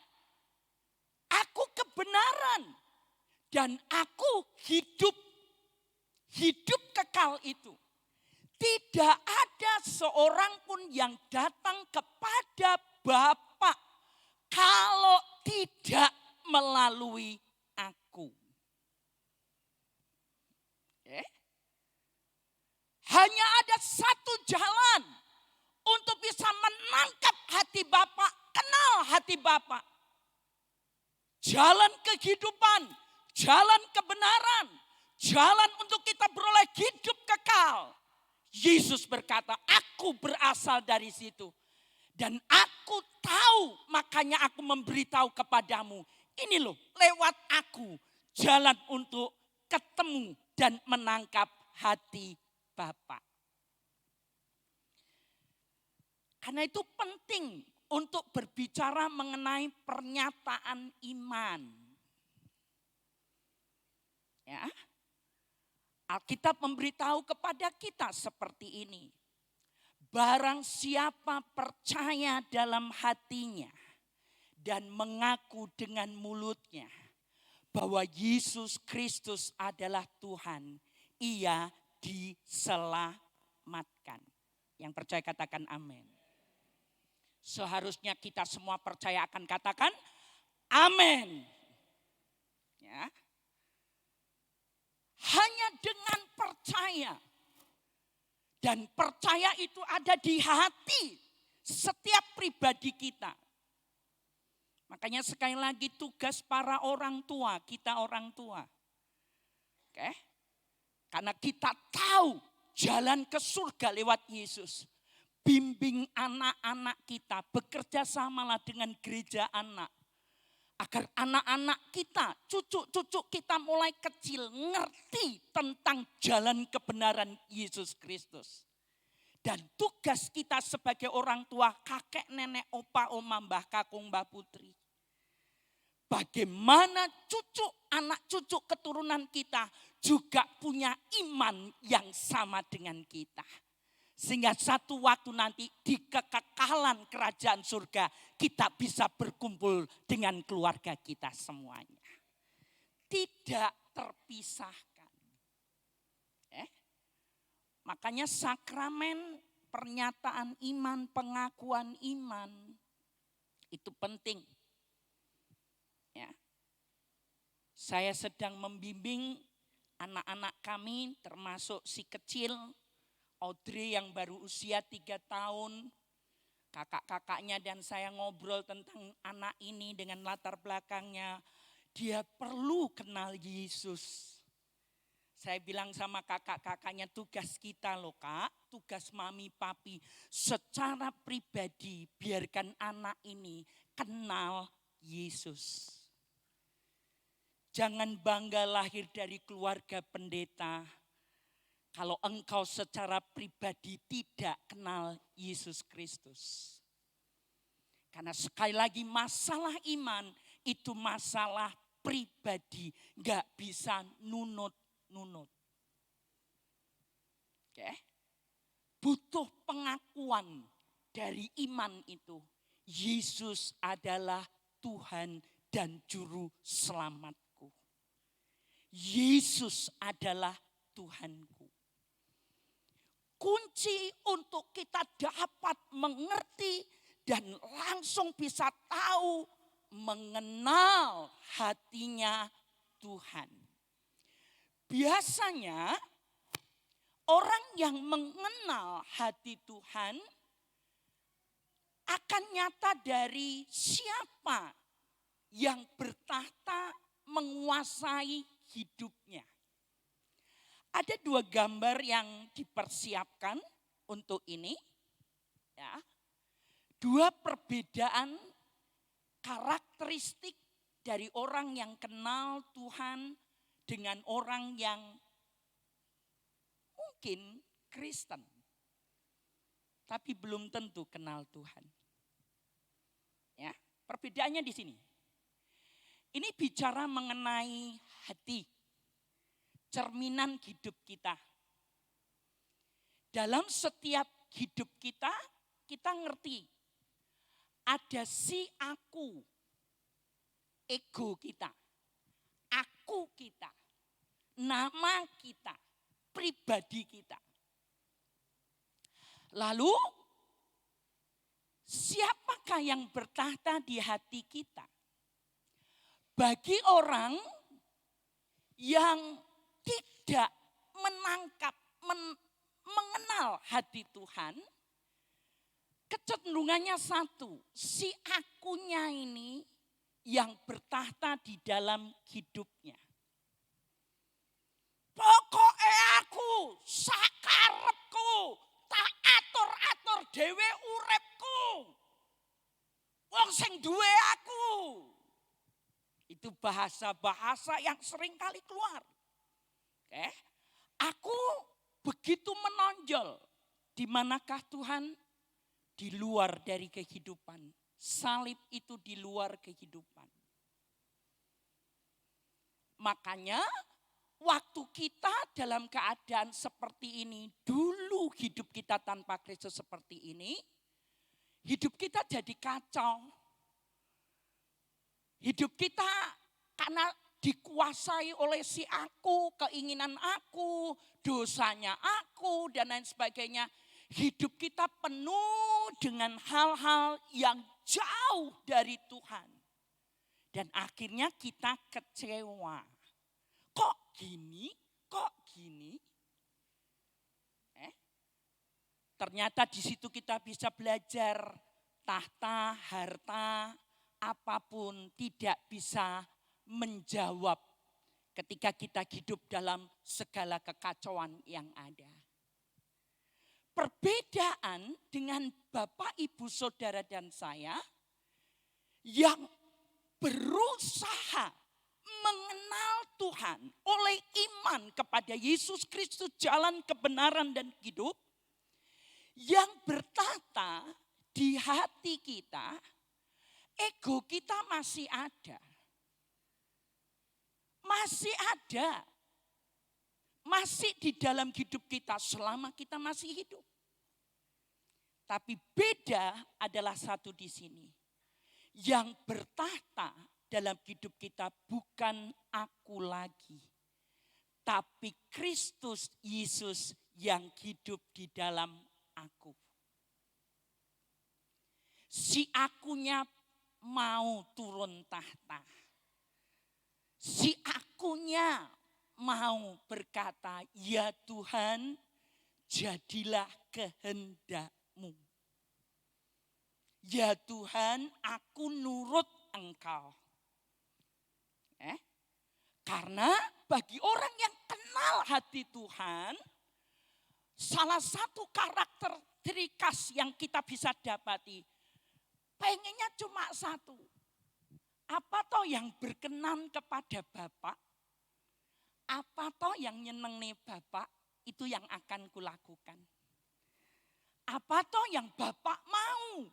aku kebenaran, dan aku hidup kekal itu. Tidak ada seorang pun yang datang kepada Bapa kalau tidak melalui aku. Hanya ada satu jalan untuk bisa menangkap hati Bapa, kenal hati Bapa. Jalan kehidupan, jalan kebenaran, jalan untuk kita beroleh hidup kekal. Yesus berkata, aku berasal dari situ. Dan aku tahu, makanya aku memberitahu kepadamu. Ini loh, lewat aku, jalan untuk ketemu dan menangkap hati Bapak. Karena itu penting untuk berbicara mengenai pernyataan iman. Ya. Alkitab memberitahu kepada kita seperti ini. Barang siapa percaya dalam hatinya dan mengaku dengan mulutnya bahwa Yesus Kristus adalah Tuhan, ia diselamatkan. Yang percaya katakan amin. Seharusnya kita semua percaya akan katakan amin. Ya. Hanya dengan percaya. Dan percaya itu ada di hati setiap pribadi kita. Makanya sekali lagi tugas para orang tua, kita orang tua. Oke? Karena kita tahu jalan ke surga lewat Yesus. Bimbing anak-anak kita, bekerja samalah dengan gereja anak. Agar anak-anak kita, cucu-cucu kita mulai kecil ngerti tentang jalan kebenaran Yesus Kristus. Dan tugas kita sebagai orang tua, kakek, nenek, opa, oma, mbah, kakung, mbah, putri. Bagaimana cucu, anak cucu keturunan kita juga punya iman yang sama dengan kita. Sehingga satu waktu nanti di kekekalan kerajaan surga kita bisa berkumpul dengan keluarga kita semuanya. Tidak terpisahkan. Makanya sakramen pernyataan iman, pengakuan iman itu penting. Ya. Saya sedang membimbing anak-anak kami termasuk si kecil Audrey yang baru usia 3 tahun, kakak-kakaknya dan saya ngobrol tentang anak ini dengan latar belakangnya. Dia perlu kenal Yesus. Saya bilang sama kakak-kakaknya, tugas kita loh kak, tugas mami papi. Secara pribadi biarkan anak ini kenal Yesus. Jangan bangga lahir dari keluarga pendeta. Kalau engkau secara pribadi tidak kenal Yesus Kristus. Karena sekali lagi masalah iman itu masalah pribadi. Gak bisa nunut-nunut. Oke. Butuh pengakuan dari iman itu. Yesus adalah Tuhan dan Juru Selamatku. Yesus adalah Tuhanku. Kunci untuk kita dapat mengerti dan langsung bisa tahu mengenal hatinya Tuhan. Biasanya orang yang mengenal hati Tuhan akan nyata dari siapa yang bertahta menguasai hidupnya. Ada 2 gambar yang dipersiapkan untuk ini. Ya. 2 perbedaan karakteristik dari orang yang kenal Tuhan dengan orang yang mungkin Kristen. Tapi belum tentu kenal Tuhan. Ya, perbedaannya di sini. Ini bicara mengenai hati. Cerminan hidup kita. Dalam setiap hidup kita, kita ngerti. Ada si aku, ego kita, aku kita, nama kita, pribadi kita. Lalu, siapakah yang bertahta di hati kita? Bagi orang yang tidak menangkap, mengenal hati Tuhan, kecenderungannya satu, si akunya ini yang bertahta di dalam hidupnya. Pokoknya aku, sakarepku, tak atur-atur dhewe uripku. Wong sing duwe aku. Itu bahasa-bahasa yang sering kali keluar. Aku begitu menonjol. Di manakah Tuhan? Di luar dari kehidupan. Salib itu di luar kehidupan. Makanya waktu kita dalam keadaan seperti ini, dulu hidup kita tanpa Kristus seperti ini, hidup kita jadi kacau. Hidup kita karena dikuasai oleh si aku, keinginan aku, dosanya aku, dan lain sebagainya. Hidup kita penuh dengan hal-hal yang jauh dari Tuhan. Dan akhirnya kita kecewa. Kok gini? Kok gini? Ternyata di situ kita bisa belajar tahta, harta, apapun tidak bisa menjawab ketika kita hidup dalam segala kekacauan yang ada. Perbedaan dengan Bapak, Ibu, Saudara, dan saya yang berusaha mengenal Tuhan oleh iman kepada Yesus Kristus, jalan kebenaran dan hidup, yang bertata di hati kita, ego kita masih ada. Masih ada. Masih di dalam hidup kita selama kita masih hidup. Tapi beda adalah satu di sini. Yang bertahta dalam hidup kita bukan aku lagi. Tapi Kristus Yesus yang hidup di dalam aku. Si akunya mau turun tahta. Si akunya mau berkata, ya Tuhan, jadilah kehendak-Mu. Ya Tuhan, aku nurut Engkau. Karena bagi orang yang kenal hati Tuhan, salah satu karakter ciri khas yang kita bisa dapati, pengennya cuma satu. Apa toh yang berkenan kepada Bapak? Apa toh yang nyeneng nih Bapak? Itu yang akan kulakukan. Apa toh yang Bapak mau?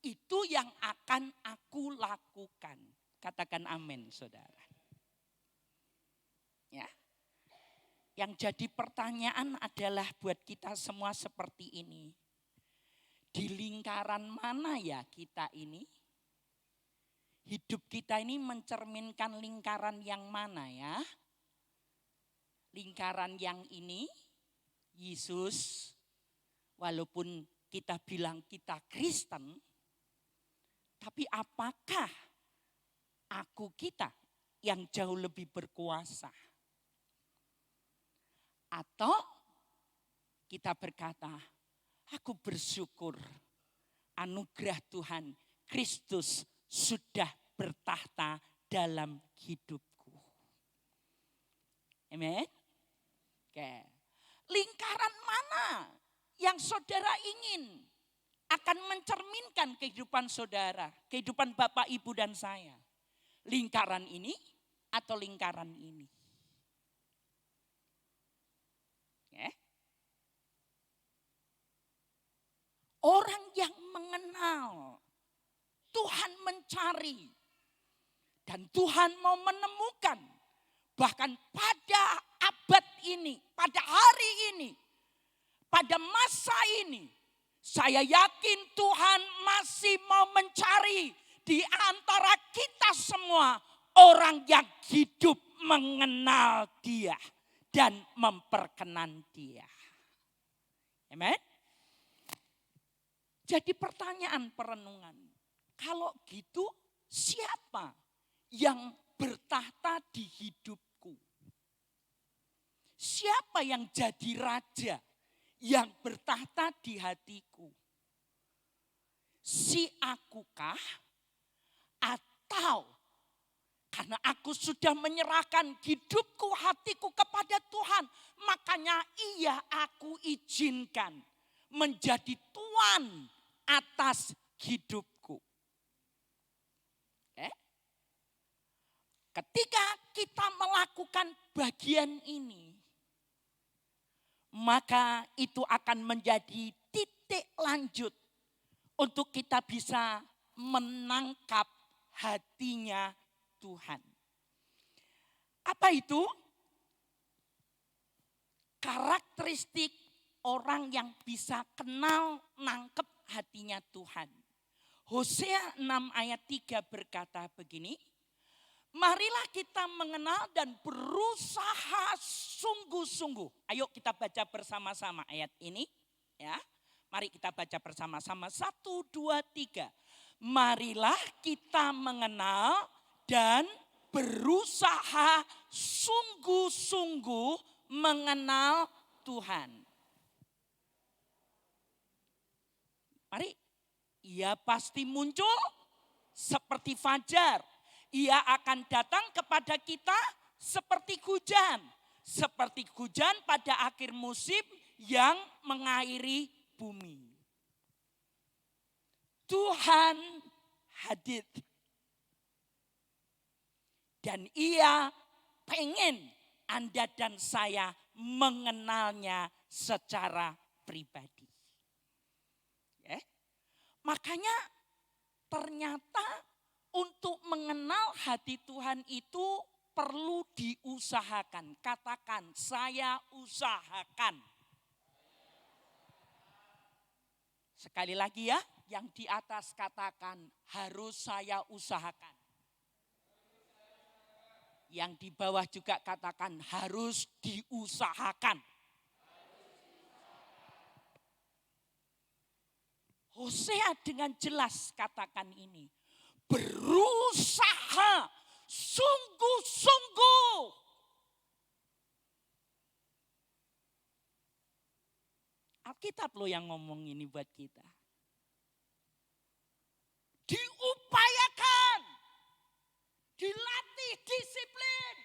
Itu yang akan aku lakukan. Katakan amin, saudara. Ya. Yang jadi pertanyaan adalah buat kita semua seperti ini. Di lingkaran mana ya kita ini? Hidup kita ini mencerminkan lingkaran yang mana ya? Lingkaran yang ini, Yesus, walaupun kita bilang kita Kristen, tapi apakah aku kita yang jauh lebih berkuasa? Atau kita berkata, aku bersyukur anugerah Tuhan, Kristus sudah bertahta dalam hidupku. Amen. Oke. Lingkaran mana yang saudara ingin akan mencerminkan kehidupan saudara, kehidupan Bapak, Ibu, dan saya? Lingkaran ini atau lingkaran ini? Orang yang mengenal, Tuhan mencari, dan Tuhan mau menemukan. Bahkan pada abad ini, pada hari ini, pada masa ini, saya yakin Tuhan masih mau mencari di antara kita semua orang yang hidup mengenal Dia dan memperkenan Dia. Amen. Jadi pertanyaan perenungan, kalau gitu siapa yang bertahta di hidupku? Siapa yang jadi raja yang bertahta di hatiku? Si akukah? Atau karena aku sudah menyerahkan hidupku, hatiku kepada Tuhan, makanya iya aku izinkan menjadi tuan atas hidupku. Ketika kita melakukan bagian ini, maka itu akan menjadi titik lanjut untuk kita bisa menangkap hatinya Tuhan. Apa itu? karakteristik orang yang bisa kenal, nangkep hatinya Tuhan. Hosea 6 ayat 3 berkata begini, marilah kita mengenal dan berusaha sungguh-sungguh. Ayo kita baca bersama-sama ayat ini. Ya, mari kita baca bersama-sama. 1, 2, 3. Marilah kita mengenal dan berusaha sungguh-sungguh mengenal Tuhan. Mari, ia pasti muncul seperti fajar. Ia akan datang kepada kita seperti hujan. Seperti hujan pada akhir musim yang mengairi bumi. Tuhan hadir. Dan ia pengen Anda dan saya mengenalnya secara pribadi. Ya. Makanya ternyata untuk mengenal hati Tuhan itu perlu diusahakan. Katakan, saya usahakan. Sekali lagi ya, yang di atas katakan, harus saya usahakan. Yang di bawah juga katakan, harus diusahakan. Hosea dengan jelas katakan ini. Berusaha sungguh-sungguh. Alkitab loh yang ngomong ini buat kita. Diupayakan. Dilatih disiplin.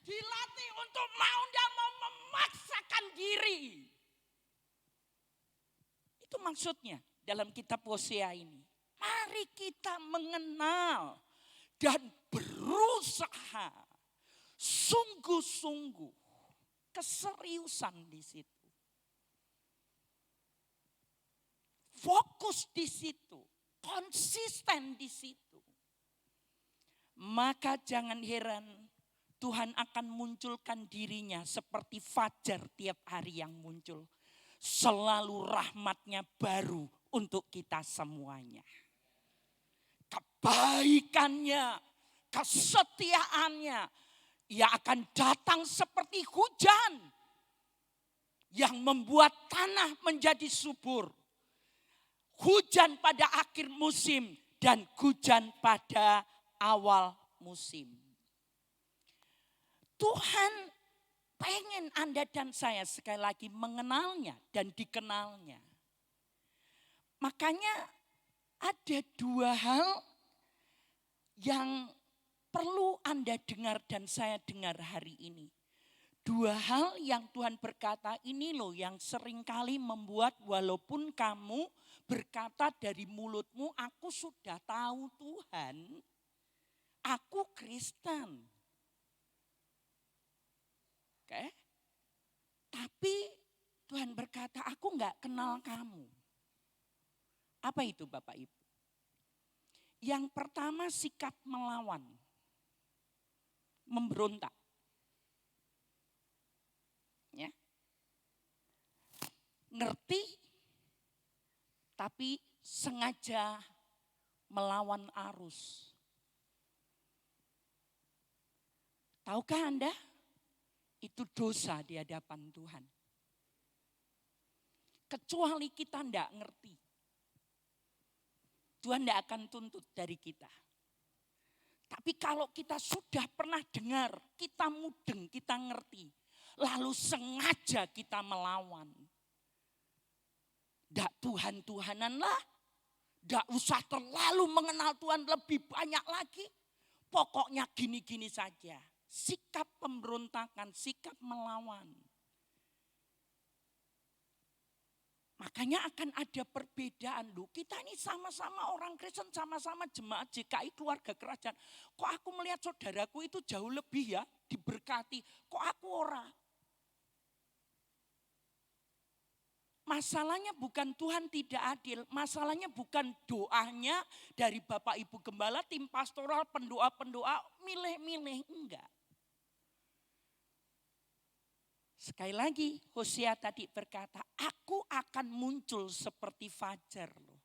Dilatih untuk mau dan mau memaksakan diri. Itu maksudnya dalam kitab Hosea ini. Mari kita mengenal dan berusaha sungguh-sungguh. Keseriusan di situ. Fokus di situ. Konsisten di situ. Maka jangan heran Tuhan akan munculkan dirinya seperti fajar tiap hari yang muncul. Selalu rahmatnya baru untuk kita semuanya. Kebaikannya, kesetiaannya, ia akan datang seperti hujan yang membuat tanah menjadi subur. Hujan pada akhir musim dan hujan pada awal musim. Tuhan pengen Anda dan saya sekali lagi mengenalnya dan dikenalnya. Makanya ada dua hal yang perlu Anda dengar dan saya dengar hari ini. Dua hal yang Tuhan berkata ini loh yang seringkali membuat walaupun kamu berkata dari mulutmu, aku sudah tahu Tuhan, aku Kristen. Oke? Tapi Tuhan berkata, aku enggak kenal kamu. Apa itu Bapak Ibu? Yang pertama sikap melawan. Memberontak. Ya. Ngerti, tapi sengaja melawan arus. Tahukah Anda? Itu dosa di hadapan Tuhan. Kecuali kita tidak ngerti. Tuhan tidak akan tuntut dari kita. Tapi kalau kita sudah pernah dengar, kita mudeng, kita ngerti. Lalu sengaja kita melawan. Tidak Tuhan-Tuhanan lah. Tidak usah terlalu mengenal Tuhan lebih banyak lagi. Pokoknya gini-gini saja. Sikap pemberontakan, sikap melawan. Makanya akan ada perbedaan loh. Kita ini sama-sama orang Kristen, sama-sama jemaat JKI keluarga kerajaan. Kok aku melihat saudaraku itu jauh lebih ya diberkati. Kok aku ora? Masalahnya bukan Tuhan tidak adil. Masalahnya bukan doanya dari Bapak Ibu Gembala, tim pastoral, pendoa-pendoa, milih-milih. Enggak. Sekali lagi Hosea tadi berkata, aku akan muncul seperti fajar loh.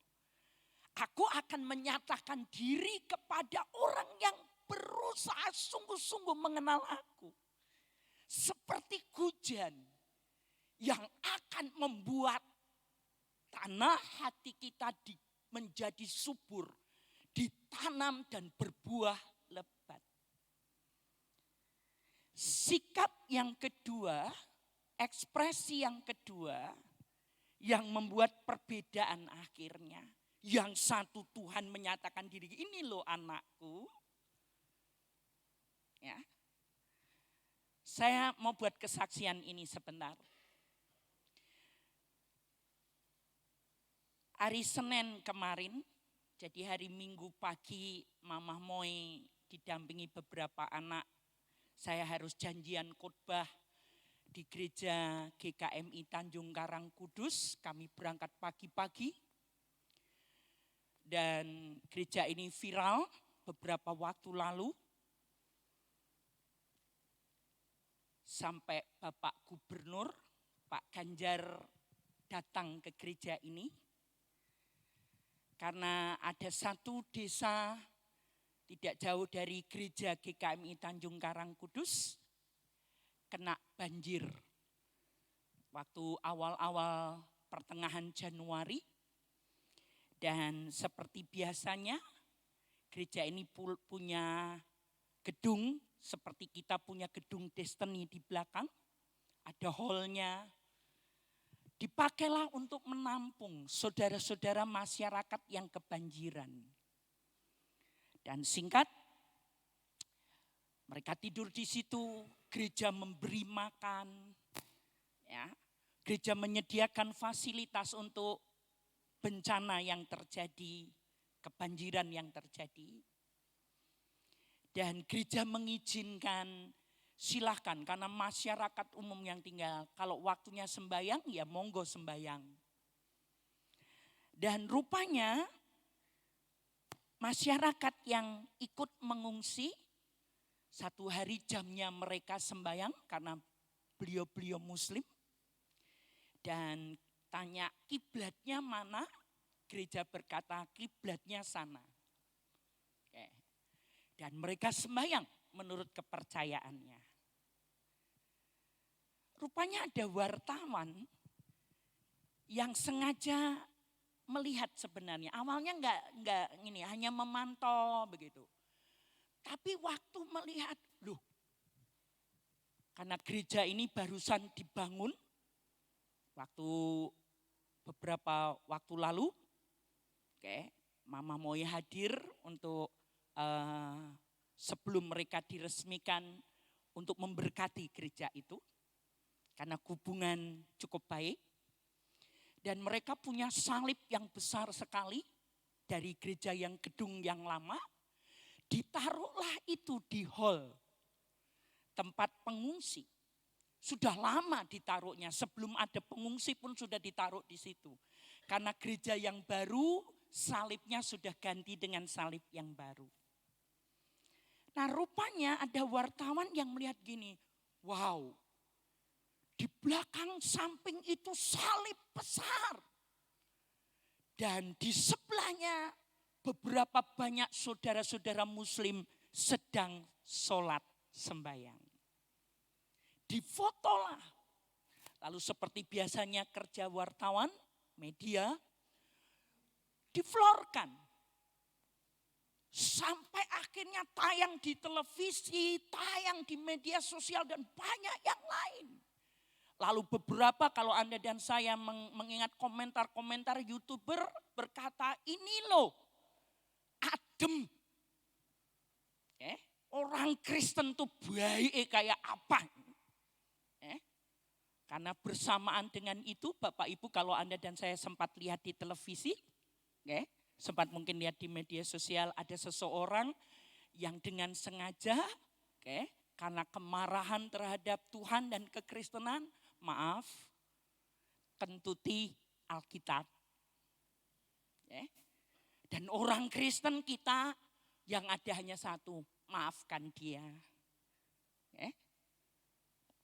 Aku akan menyatakan diri kepada orang yang berusaha sungguh-sungguh mengenal aku. Seperti hujan yang akan membuat tanah hati kita menjadi subur, ditanam dan berbuah lebat. Sikap yang kedua, ekspresi yang kedua yang membuat perbedaan akhirnya. Yang satu Tuhan menyatakan diri, ini loh anakku. Ya. Saya mau buat kesaksian ini sebentar. Hari Senin kemarin, jadi hari Minggu pagi, Mama Moy didampingi beberapa anak. Saya harus janjian khotbah di gereja GKMI Tanjung Karang Kudus. Kami berangkat pagi-pagi. Dan gereja ini viral beberapa waktu lalu. Sampai Bapak Gubernur, Pak Ganjar datang ke gereja ini. Karena ada satu desa tidak jauh dari gereja GKMI Tanjung Karang Kudus kena banjir. Waktu awal-awal pertengahan Januari. Dan seperti biasanya gereja ini punya gedung seperti kita punya gedung Destiny di belakang. Ada hallnya. Dipakailah untuk menampung saudara-saudara masyarakat yang kebanjiran. Dan singkat, mereka tidur di situ, gereja memberi makan, ya, gereja menyediakan fasilitas untuk bencana yang terjadi, kebanjiran yang terjadi. Dan gereja mengizinkan, silahkan, karena masyarakat umum yang tinggal, kalau waktunya sembahyang, ya monggo sembahyang. Dan rupanya masyarakat yang ikut mengungsi, satu hari jamnya mereka sembahyang karena beliau-beliau muslim. Dan tanya kiblatnya mana, gereja berkata kiblatnya sana. Oke. Dan mereka sembahyang menurut kepercayaannya. Rupanya ada wartawan yang sengaja melihat sebenarnya. Awalnya enggak ini, hanya memantau begitu. Tapi waktu melihat, loh, karena gereja ini barusan dibangun waktu beberapa waktu lalu. Oke, Mama Moy hadir untuk sebelum mereka diresmikan untuk memberkati gereja itu. Karena hubungan cukup baik. Dan mereka punya salib yang besar sekali dari gereja yang gedung yang lama. Ditaruhlah itu di hall tempat pengungsi. Sudah lama ditaruhnya, sebelum ada pengungsi pun sudah ditaruh di situ. Karena gereja yang baru, salibnya sudah ganti dengan salib yang baru. Nah rupanya ada wartawan yang melihat gini, wow, di belakang samping itu salib besar. Dan di sebelahnya beberapa banyak saudara-saudara muslim sedang sholat sembahyang. Difotolah. Lalu seperti biasanya kerja wartawan, media, diflorkan. Sampai akhirnya tayang di televisi, tayang di media sosial dan banyak yang lain. Lalu beberapa kalau Anda dan saya mengingat komentar-komentar YouTuber berkata ini loh adem. Orang Kristen tuh baik kayak apa. Karena bersamaan dengan itu Bapak Ibu kalau Anda dan saya sempat lihat di televisi. Sempat mungkin lihat di media sosial ada seseorang yang dengan sengaja karena kemarahan terhadap Tuhan dan kekristenan. Maaf, kentuti Alkitab. Dan orang Kristen kita yang ada hanya satu, maafkan dia.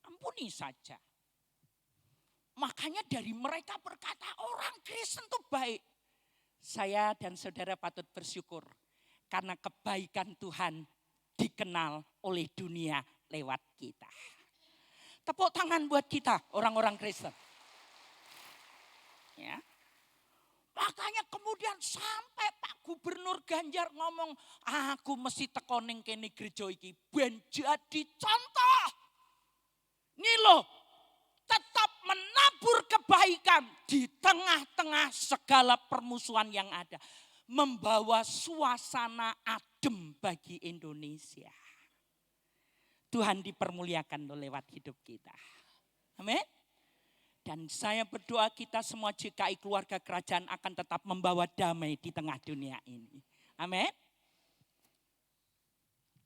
Ampuni saja. Makanya dari mereka berkata orang Kristen itu baik. Saya dan saudara patut bersyukur karena kebaikan Tuhan dikenal oleh dunia lewat kita. Tepuk tangan buat kita orang-orang Kristen. Ya. Makanya kemudian sampai Pak Gubernur Ganjar ngomong, aku mesti teko ning kene gereja iki ben jadi contoh. Ini loh, tetap menabur kebaikan di tengah-tengah segala permusuhan yang ada. Membawa suasana adem bagi Indonesia. Tuhan dipermuliakan lewat hidup kita. Amin. Dan saya berdoa kita semua GKI keluarga kerajaan akan tetap membawa damai di tengah dunia ini. Amin.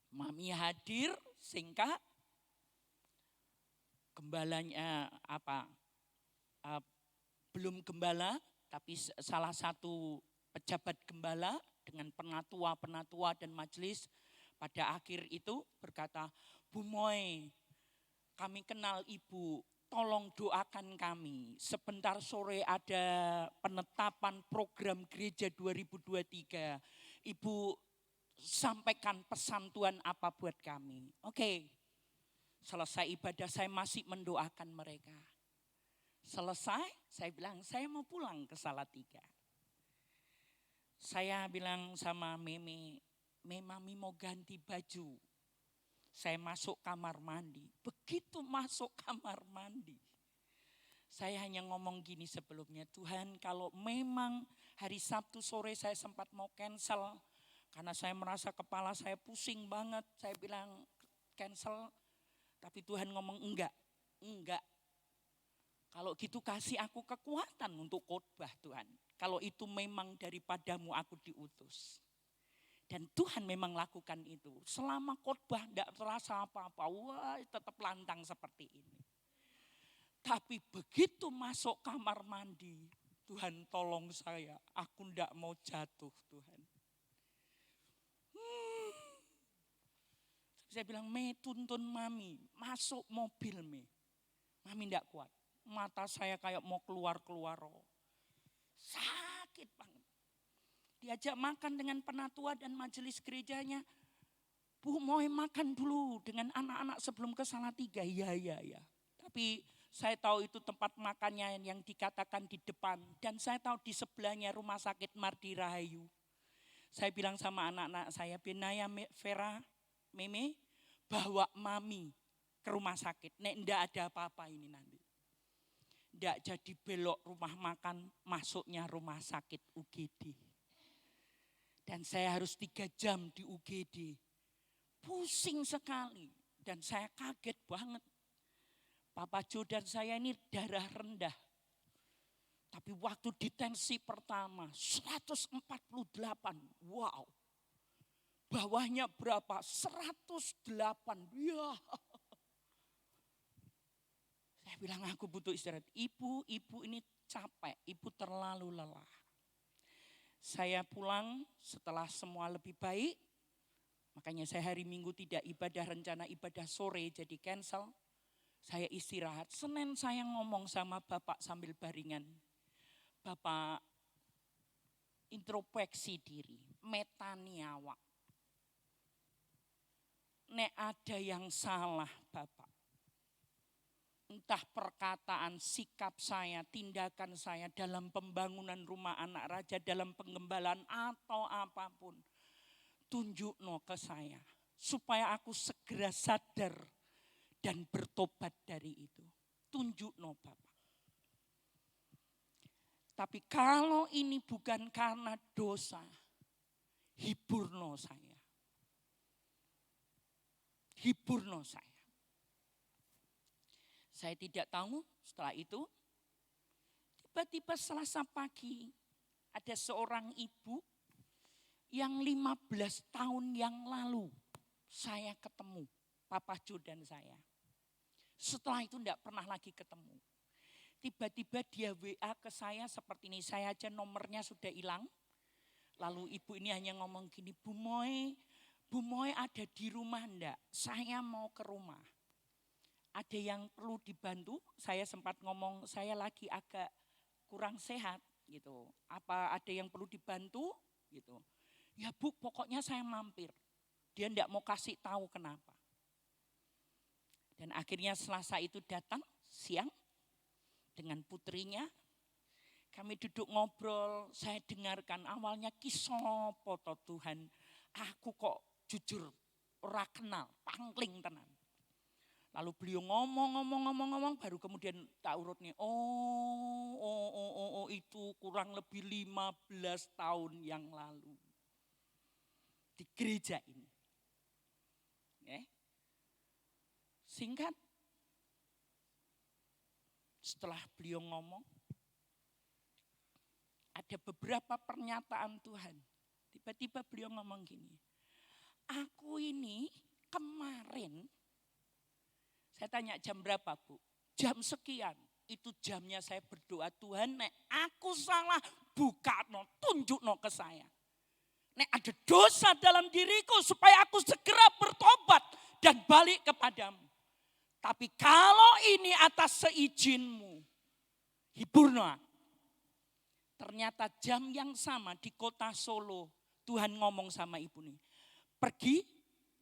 Mami hadir singkat. Gembalanya belum gembala, tapi salah satu pejabat gembala dengan penatua dan majelis pada akhir itu berkata, Bu Moy, kami kenal Ibu. Tolong doakan kami. Sebentar sore ada penetapan program gereja 2023. Ibu sampaikan pesan Tuhan apa buat kami. Oke. Selesai ibadah saya masih mendoakan mereka. Selesai saya bilang saya mau pulang ke Salatiga. Saya bilang sama Mimi Mami mau ganti baju. Saya masuk kamar mandi. Begitu masuk kamar mandi. Saya hanya ngomong gini sebelumnya. Tuhan kalau memang hari Sabtu sore saya sempat mau cancel. Karena saya merasa kepala saya pusing banget. Saya bilang cancel. Tapi Tuhan ngomong enggak. Kalau gitu kasih aku kekuatan untuk khotbah Tuhan. Kalau itu memang daripadamu aku diutus. Dan Tuhan memang lakukan itu. Selama khotbah tidak terasa apa-apa. Wah tetap lantang seperti ini. Tapi begitu masuk kamar mandi. Tuhan tolong saya. Aku tidak mau jatuh Tuhan. Saya bilang tuntun Mami. Masuk mobil Mami tidak kuat. Mata saya kayak mau keluar-keluar. Sakit banget. Diajak makan dengan penatua dan majelis gerejanya. Bu mau makan dulu dengan anak-anak sebelum ke Salatiga. Iya. Tapi saya tahu itu tempat makannya yang dikatakan di depan. Dan saya tahu di sebelahnya rumah sakit Mardi Rahayu. Saya bilang sama anak-anak saya, Benaya, Vera, Meme, bawa Mami ke rumah sakit. Nek enggak ada apa-apa ini nanti. Enggak jadi belok rumah makan, masuknya rumah sakit UGD. Dan saya harus 3 jam di UGD. Pusing sekali. Dan saya kaget banget. Papa Jo dan saya ini darah rendah. Tapi waktu di tensi pertama 148. Wow. Bawahnya berapa? 108. Ya. Saya bilang aku butuh istirahat. Ibu ini capek. Ibu terlalu lelah. Saya pulang setelah semua lebih baik. Makanya saya hari Minggu tidak ibadah, rencana ibadah sore jadi cancel. Saya istirahat. Senin saya ngomong sama Bapak sambil baringan. Bapak introspeksi diri, metani awak. Nek ada yang salah Bapak. Entah perkataan, sikap saya, tindakan saya dalam pembangunan rumah anak raja, dalam penggembalaan atau apapun. Tunjukno ke saya. Supaya aku segera sadar dan bertobat dari itu. Tunjukno Bapak. Tapi kalau ini bukan karena dosa, hiburno saya. Hiburno saya. Saya tidak tahu setelah itu, tiba-tiba Selasa pagi ada seorang ibu yang 15 tahun yang lalu saya ketemu, Papa Jo dan saya. Setelah itu tidak pernah lagi ketemu. Tiba-tiba dia WA ke saya seperti ini, saya aja nomornya sudah hilang. Lalu ibu ini hanya ngomong gini, Bu Moy ada di rumah enggak? Saya mau ke rumah. ada yang perlu dibantu. Saya sempat ngomong saya lagi agak kurang sehat gitu. Apa ada yang perlu dibantu gitu. Ya Bu, pokoknya saya mampir. Dia enggak mau kasih tahu kenapa. Dan akhirnya Selasa itu datang siang dengan putrinya. Kami duduk ngobrol, saya dengarkan awalnya kisah poto Tuhan. Aku kok jujur ora kenal, pangling tenan. Lalu beliau ngomong, baru kemudian tak urut nih. Oh, itu kurang lebih 15 tahun yang lalu. Di gereja ini. Singkat, setelah beliau ngomong, ada beberapa pernyataan Tuhan. Tiba-tiba beliau ngomong gini, aku ini kemarin, saya tanya jam berapa Bu? Jam sekian, itu jamnya saya berdoa, Tuhan nek aku salah buka no, tunjuk no ke saya. Nek ada dosa dalam diriku supaya aku segera bertobat dan balik kepadamu. Tapi kalau ini atas seijinmu, hibur no. Ternyata jam yang sama di kota Solo, Tuhan ngomong sama ibu nih, pergi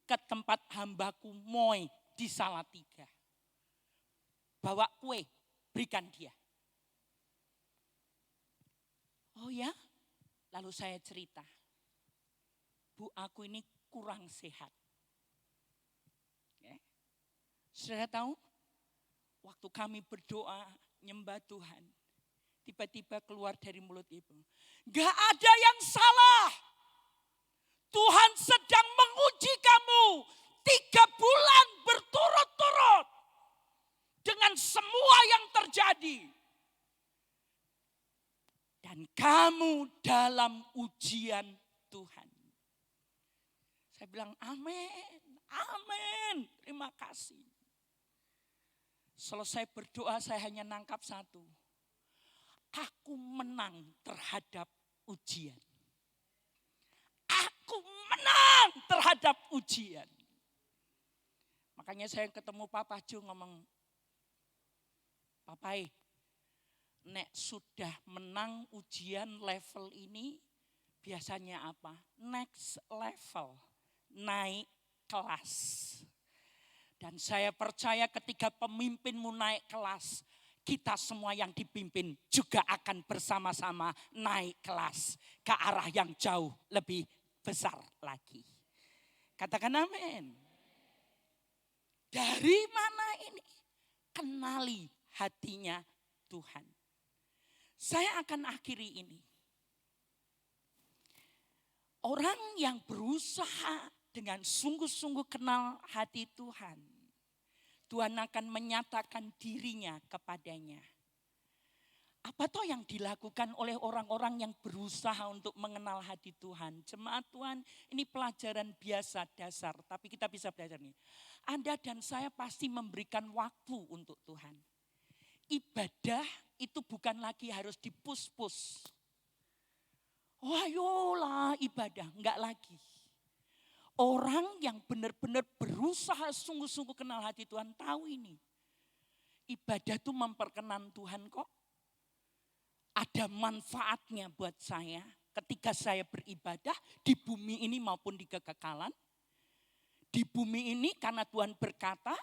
ke tempat hambaku Moy di Salatiga. Bawa kue, berikan dia. Oh ya, lalu saya cerita. Bu, aku ini kurang sehat. Saudara tahu, waktu kami berdoa, nyembah Tuhan, tiba-tiba keluar dari mulut ibu, gak ada yang salah. Tuhan sedang menguji kamu 3 bulan berturut-turut dengan semua yang terjadi. Dan kamu dalam ujian Tuhan. Saya bilang amin, amin, terima kasih. Selesai berdoa saya hanya nangkap satu. Aku menang terhadap ujian. Aku menang terhadap ujian. Makanya saya ketemu Papa Jo ngomong, Papai, nek sudah menang ujian level ini, biasanya apa? Next level, naik kelas. Dan saya percaya ketika pemimpinmu naik kelas, kita semua yang dipimpin juga akan bersama-sama naik kelas ke arah yang jauh lebih besar lagi. Katakan amin. Dari mana ini? Kenali hatinya Tuhan. Saya akan akhiri ini. Orang yang berusaha dengan sungguh-sungguh kenal hati Tuhan, Tuhan akan menyatakan dirinya kepadanya. Apa toh yang dilakukan oleh orang-orang yang berusaha untuk mengenal hati Tuhan? Jemaat Tuhan, ini pelajaran biasa dasar, tapi kita bisa belajar nih. Anda dan saya pasti memberikan waktu untuk Tuhan. Ibadah itu bukan lagi harus dipus-pus. Oh ayolah ibadah, enggak lagi. Orang yang benar-benar berusaha sungguh-sungguh kenal hati Tuhan tahu ini. Ibadah itu memperkenan Tuhan kok. Ada manfaatnya buat saya ketika saya beribadah di bumi ini maupun di kekekalan. Di bumi ini karena Tuhan berkata,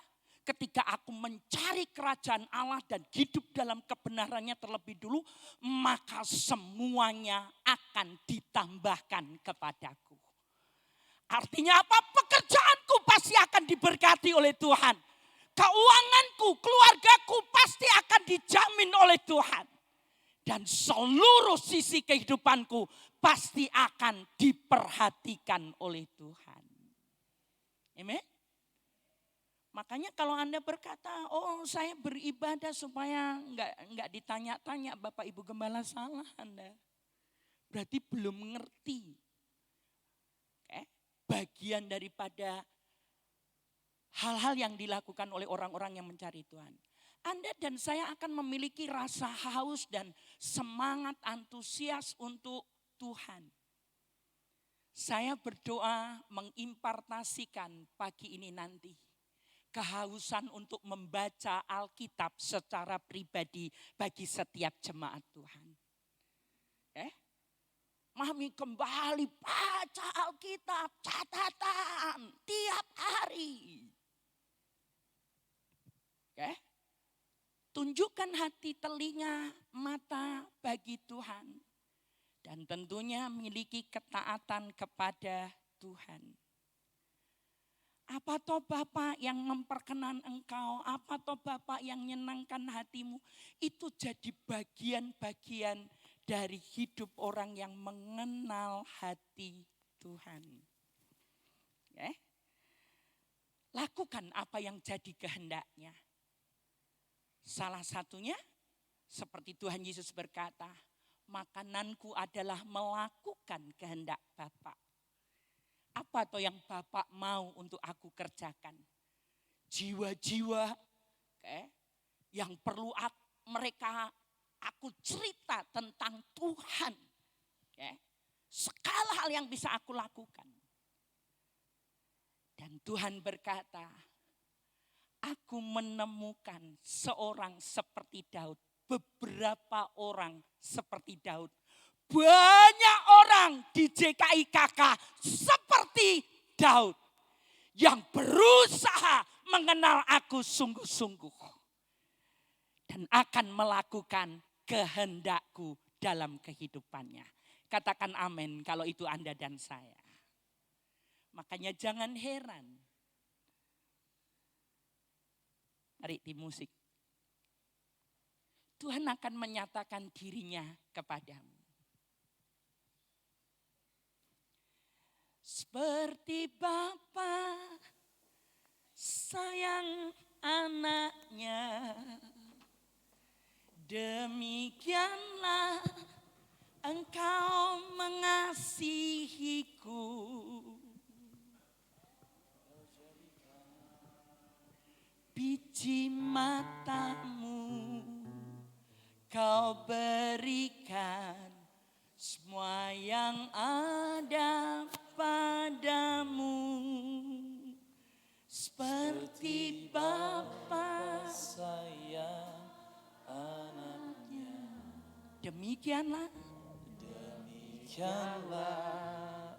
ketika aku mencari kerajaan Allah dan hidup dalam kebenarannya terlebih dulu, maka semuanya akan ditambahkan kepadaku. Artinya apa? Pekerjaanku pasti akan diberkati oleh Tuhan. Keuanganku, keluargaku pasti akan dijamin oleh Tuhan. Dan seluruh sisi kehidupanku pasti akan diperhatikan oleh Tuhan. Amen. Makanya kalau Anda berkata, oh saya beribadah supaya enggak ditanya-tanya Bapak Ibu Gembala, salah Anda. Berarti belum mengerti. Bagian daripada hal-hal yang dilakukan oleh orang-orang yang mencari Tuhan. Anda dan saya akan memiliki rasa haus dan semangat antusias untuk Tuhan. Saya berdoa mengimpartasikan pagi ini nanti. kehausan untuk membaca Alkitab secara pribadi bagi setiap jemaat Tuhan. Mami kembali baca Alkitab, catatan tiap hari. Tunjukkan hati, telinga, mata bagi Tuhan. Dan tentunya miliki ketaatan kepada Tuhan. Apa toh Bapak yang memperkenan engkau, apa toh Bapak yang menyenangkan hatimu. Itu jadi bagian-bagian dari hidup orang yang mengenal hati Tuhan. Lakukan apa yang jadi kehendaknya. Salah satunya seperti Tuhan Yesus berkata, makananku adalah melakukan kehendak Bapa. Apa toh yang Bapak mau untuk aku kerjakan? Jiwa-jiwa yang perlu mereka aku cerita tentang Tuhan. Segala hal yang bisa aku lakukan. Dan Tuhan berkata, aku menemukan seorang seperti Daud. Beberapa orang seperti Daud. Banyak orang di JKIKK seperti Daud. Yang berusaha mengenal aku sungguh-sungguh. Dan akan melakukan kehendakku dalam kehidupannya. Katakan amin kalau itu Anda dan saya. Makanya jangan heran. Mari tim musik. Tuhan akan menyatakan dirinya kepadamu. Seperti Bapa sayang anaknya. Demikianlah engkau mengasihiku. Biji matamu kau berikan semua yang ada padamu. Seperti Bapa sayang anaknya. Demikianlah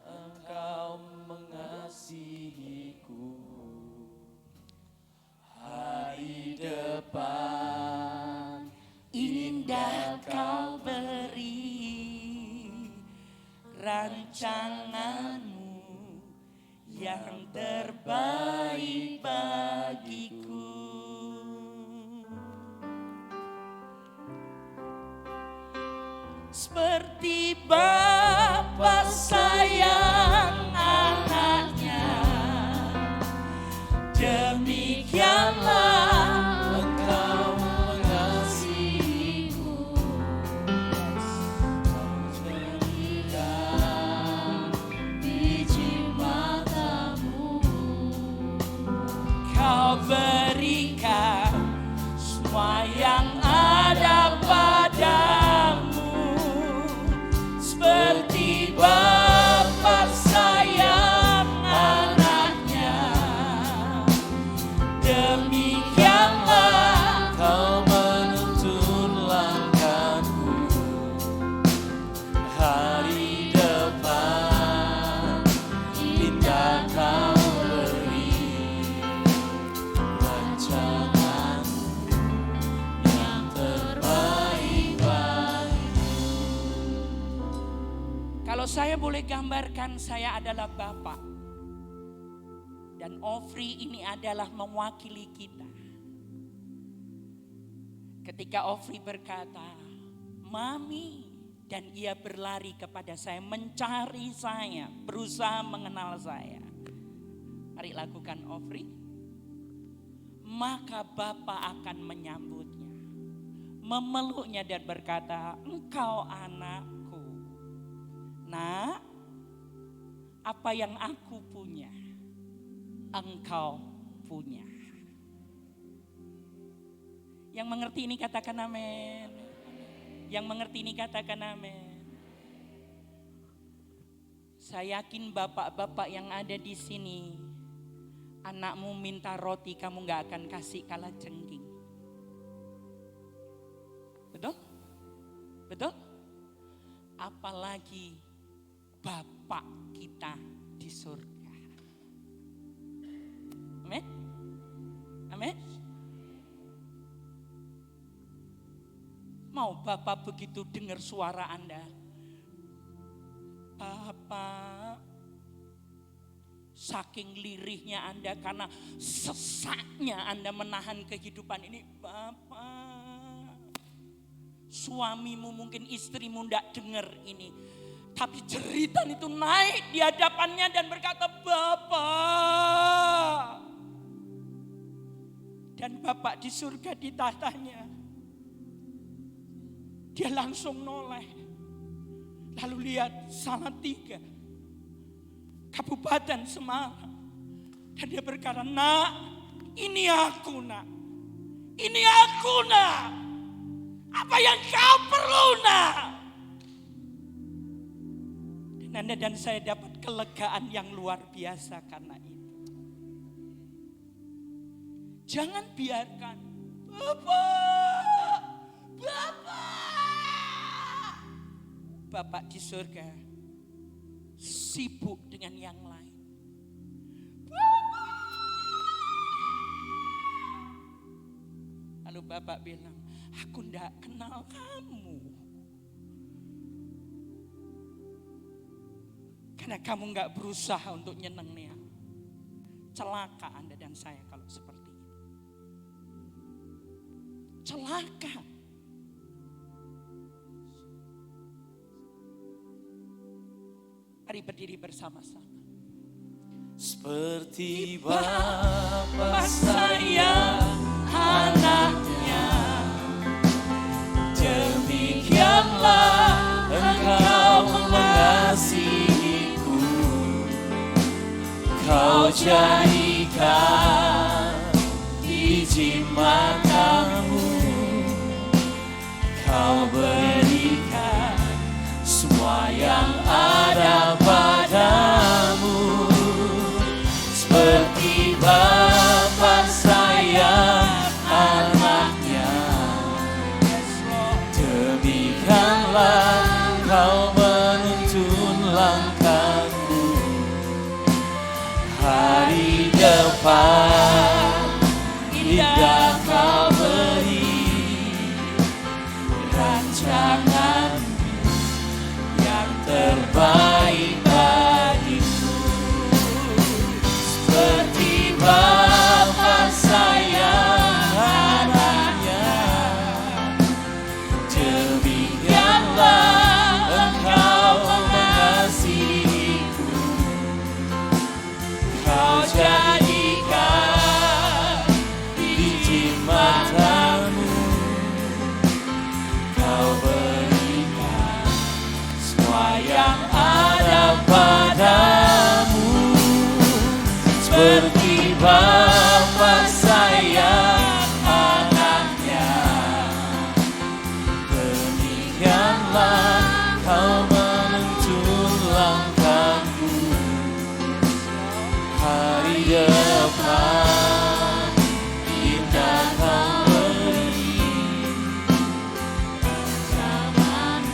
engkau mengasihiku. Hari depan indah kau beri rancanganmu yang terbaik bagiku. Seperti Bapa sayang anaknya, demikianlah engkau mengasihiku. Berikan biji matamu, kau berikan semua yang ada padamu. Seperti Bapa sayang anaknya, demikianlah kau menuntun langkahku. Hari depan indah kau beri rancanganmu yang terbaik bagiku. Kalau saya boleh gambarkan, saya adalah Bapak. Dan Ofri ini adalah mewakili kita. Ketika Ofri berkata, Mami, dan ia berlari kepada saya, mencari saya, berusaha mengenal saya. Mari lakukan Ofri. Maka Bapa akan menyambutnya, memeluknya dan berkata, engkau anakku. Nak, apa yang aku punya, engkau punya. Yang mengerti ini katakan amin. Yang mengerti ini katakan amin. Saya yakin bapak-bapak yang ada di sini Anakmu minta roti, kamu gak akan kasih kalajengking. Betul? Betul? Apalagi Bapak kita di surga. Amin? Amin? Mau Bapak begitu dengar suara Anda? Bapak, saking lirihnya Anda karena sesaknya Anda menahan kehidupan ini. Bapak, suamimu mungkin istrimu tidak dengar ini. Tapi jeritan itu naik di hadapannya dan berkata, Bapak. Dan Bapak di surga di tahtanya. Dia langsung noleh. Lalu lihat Salatiga, Kabupaten Semarang. Dan dia berkata, nak, ini aku nak. Ini aku nak. Apa yang kau perlu nak? Dan Anda dan saya dapat kelegaan yang luar biasa karena itu. Jangan biarkan Bapak, Bapak di surga sibuk dengan yang lain. Lalu Bapak bilang, aku tidak kenal kamu. Karena kamu gak berusaha untuk nyenengnya. Celaka Anda dan saya kalau seperti itu. Celaka. Mari berdiri bersama-sama. Seperti Bapa sayang anaknya, demikianlah Engkau mengasihiku. Kau jadikan biji matamu, Kau berikan semua yang ada padamu. Seperti Bapa sayang anaknya, demikianlah Kau menuntun langkahku. Hari depan indah Kau beri, rancangan yang terbaik bagiku. Seperti Bapa sayang anaknya, demikianlah Engkau mengasihiku. Kau jadikan biji matamu, Kau berikan semua yang ada padamu. Seperti Bapa sayang anaknya, demikianlah Kau menuntun langkahku. Hari depan indah Kau beri, rancangan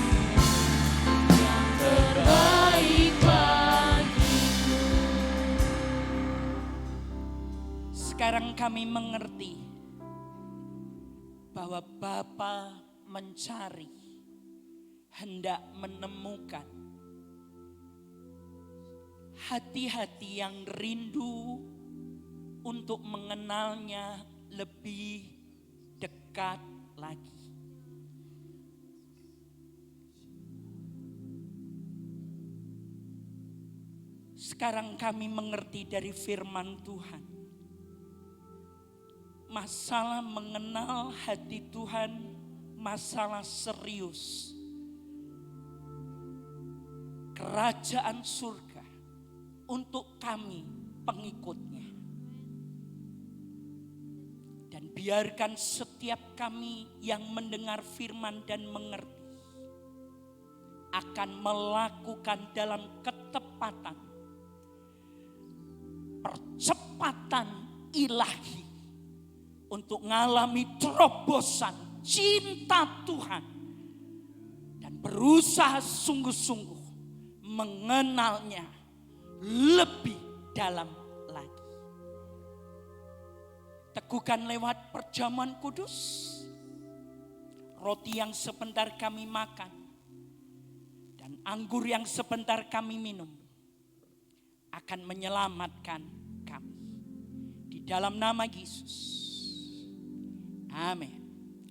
yang terbaik bagiku. Sekarang kami mengerti bahwa Bapa mencari, hendak menemukan hati-hati yang rindu untuk mengenalnya lebih dekat lagi. Sekarang kami mengerti dari firman Tuhan, masalah mengenal hati Tuhan masalah serius. Kerajaan surga untuk kami pengikutnya. Dan biarkan setiap kami yang mendengar firman dan mengerti akan melakukan dalam ketepatan percepatan ilahi untuk mengalami terobosan cinta Tuhan dan berusaha sungguh-sungguh mengenalnya lebih dalam lagi. Teguhkan lewat perjamuan kudus, roti yang sebentar kami makan dan anggur yang sebentar kami minum akan menyelamatkan kami. Di dalam nama Yesus. Amin.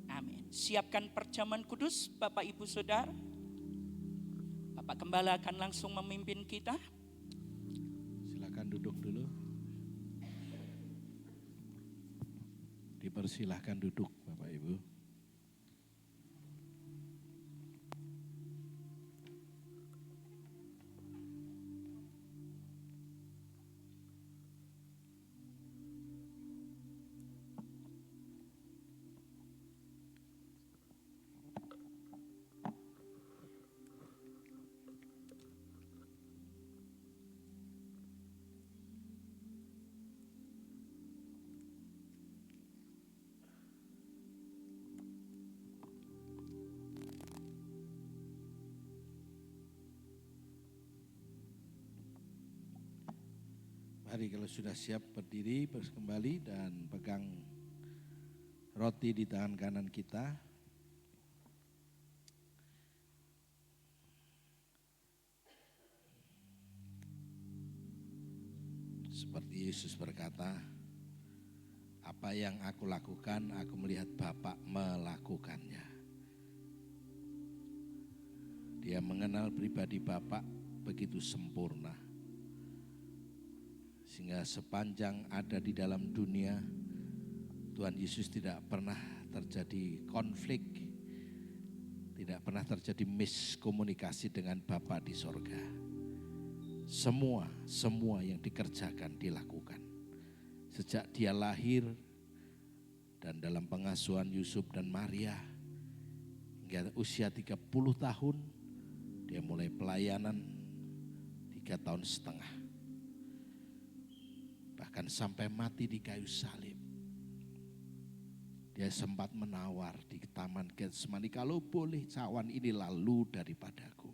Amin. Siapkan perjamuan kudus Bapak Ibu Saudara. Bapak Gembala akan langsung memimpin kita. Silakan duduk dulu. Dipersilahkan duduk Bapak Ibu. Mari kalau sudah siap berdiri kembali dan pegang roti di tangan kanan kita. Seperti Yesus berkata, apa yang aku lakukan, aku melihat Bapa melakukannya. Dia mengenal pribadi Bapa begitu sempurna. Sehingga sepanjang ada di dalam dunia, Tuhan Yesus tidak pernah terjadi konflik, tidak pernah terjadi miskomunikasi dengan Bapa di sorga. Semua yang dikerjakan dilakukan. Sejak dia lahir dan dalam pengasuhan Yusuf dan Maria, hingga usia 30 tahun, dia mulai pelayanan 3 tahun setengah. Bahkan sampai mati di kayu salib. Dia sempat menawar di taman Getsemani, kalau boleh cawan ini lalu daripadaku.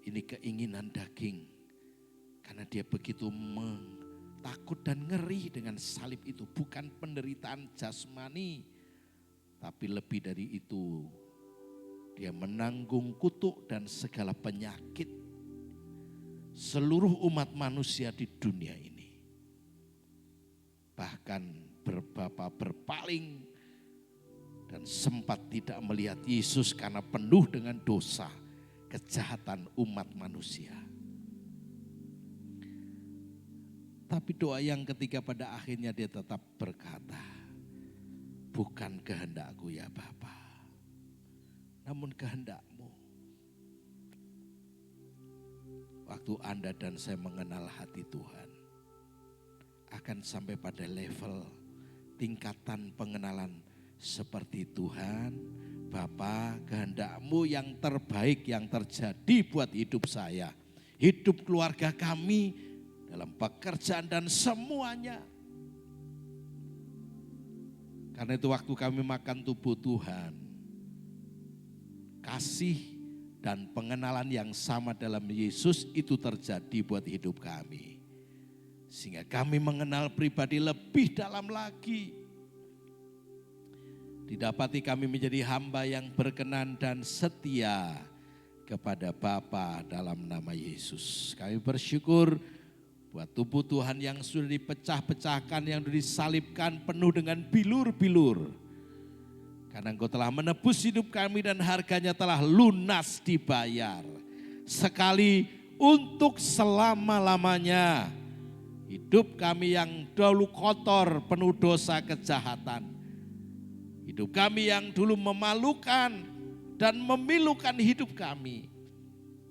Ini keinginan daging. Karena dia begitu takut dan ngeri dengan salib itu. Bukan penderitaan jasmani, tapi lebih dari itu. Dia menanggung kutuk dan segala penyakit seluruh umat manusia di dunia ini. Bahkan Bapa berpaling dan sempat tidak melihat Yesus karena penuh dengan dosa, kejahatan umat manusia. Tapi doa yang ketiga pada akhirnya dia tetap berkata, bukan kehendakku ya Bapa, namun kehendak-Mu. Waktu Anda dan saya mengenal hati Tuhan, akan sampai pada level tingkatan pengenalan seperti Tuhan, Bapa, kehendak-Mu yang terbaik yang terjadi buat hidup saya, hidup keluarga kami, dalam pekerjaan dan semuanya. Karena itu waktu kami makan tubuh Tuhan, kasih dan pengenalan yang sama dalam Yesus itu terjadi buat hidup kami. Sehingga kami mengenal pribadi lebih dalam lagi. Didapati kami menjadi hamba yang berkenan dan setia kepada Bapa dalam nama Yesus. Kami bersyukur buat tubuh Tuhan yang sudah dipecah-pecahkan, yang sudah disalibkan penuh dengan bilur-bilur. Karena Engkau telah menebus hidup kami dan harganya telah lunas dibayar. Sekali untuk selama-lamanya. Hidup kami yang dahulu kotor, penuh dosa kejahatan. Hidup kami yang dulu memalukan dan memilukan hidup kami.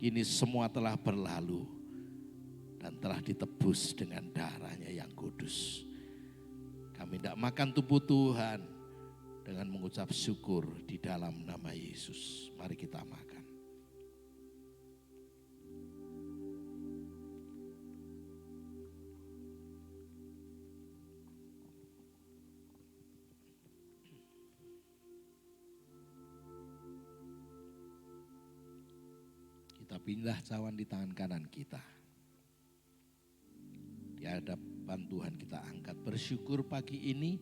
Kini semua telah berlalu dan telah ditebus dengan darahnya yang kudus. Kami tidak makan tubuh Tuhan dengan mengucap syukur di dalam nama Yesus. Mari kita makan. pindah cawan di tangan kanan kita. Di hadapan Tuhan kita angkat bersyukur pagi ini,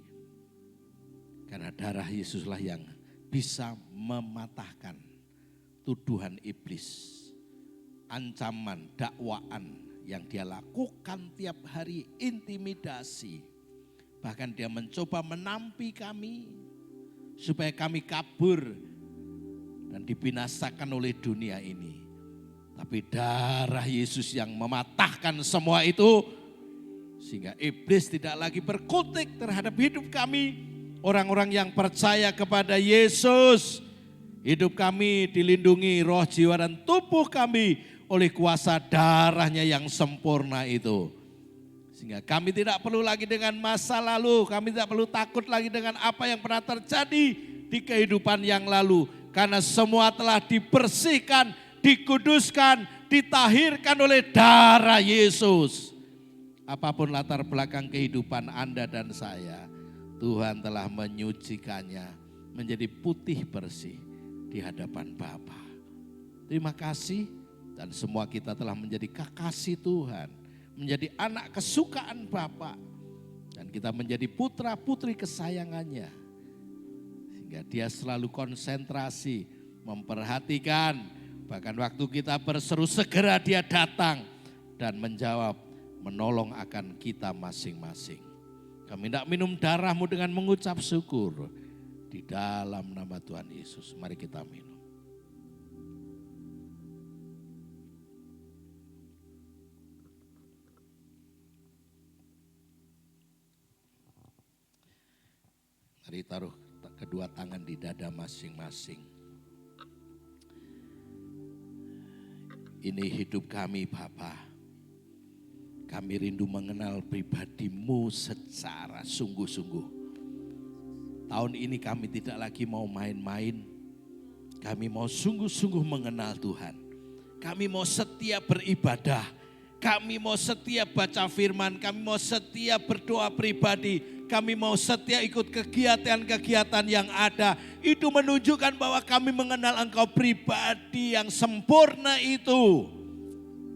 karena darah Yesuslah yang bisa mematahkan tuduhan iblis, ancaman, dakwaan yang dia lakukan tiap hari, intimidasi. Bahkan dia mencoba menampi kami supaya kami kabur dan dibinasakan oleh dunia ini. Tapi darah Yesus yang mematahkan semua itu, sehingga iblis tidak lagi berkutik terhadap hidup kami. Orang-orang yang percaya kepada Yesus, hidup kami dilindungi roh, jiwa dan tubuh kami oleh kuasa darahnya yang sempurna itu. Sehingga kami tidak perlu lagi dengan masa lalu, kami tidak perlu takut lagi dengan apa yang pernah terjadi di kehidupan yang lalu. Karena semua telah dibersihkan, dikuduskan, ditahirkan oleh darah Yesus. Apapun latar belakang kehidupan Anda dan saya, Tuhan telah menyucikannya menjadi putih bersih di hadapan Bapa. Terima kasih, dan semua kita telah menjadi kekasih Tuhan, menjadi anak kesukaan Bapa, dan kita menjadi putra putri kesayangannya. Sehingga dia selalu konsentrasi, memperhatikan, bahkan waktu kita berseru segera dia datang dan menjawab, menolong akan kita masing-masing. Kami tidak minum darah-Mu dengan mengucap syukur. Di dalam nama Tuhan Yesus, mari kita minum. Mari taruh kedua tangan di dada masing-masing. Ini hidup kami Bapa. Kami rindu mengenal pribadi-Mu secara sungguh-sungguh. Tahun ini kami tidak lagi mau main-main. Kami mau sungguh-sungguh mengenal Tuhan. Kami mau setia beribadah. Kami mau setia baca firman. Kami mau setia berdoa pribadi. Kami mau setia ikut kegiatan-kegiatan yang ada. Itu menunjukkan bahwa kami mengenal Engkau pribadi yang sempurna itu.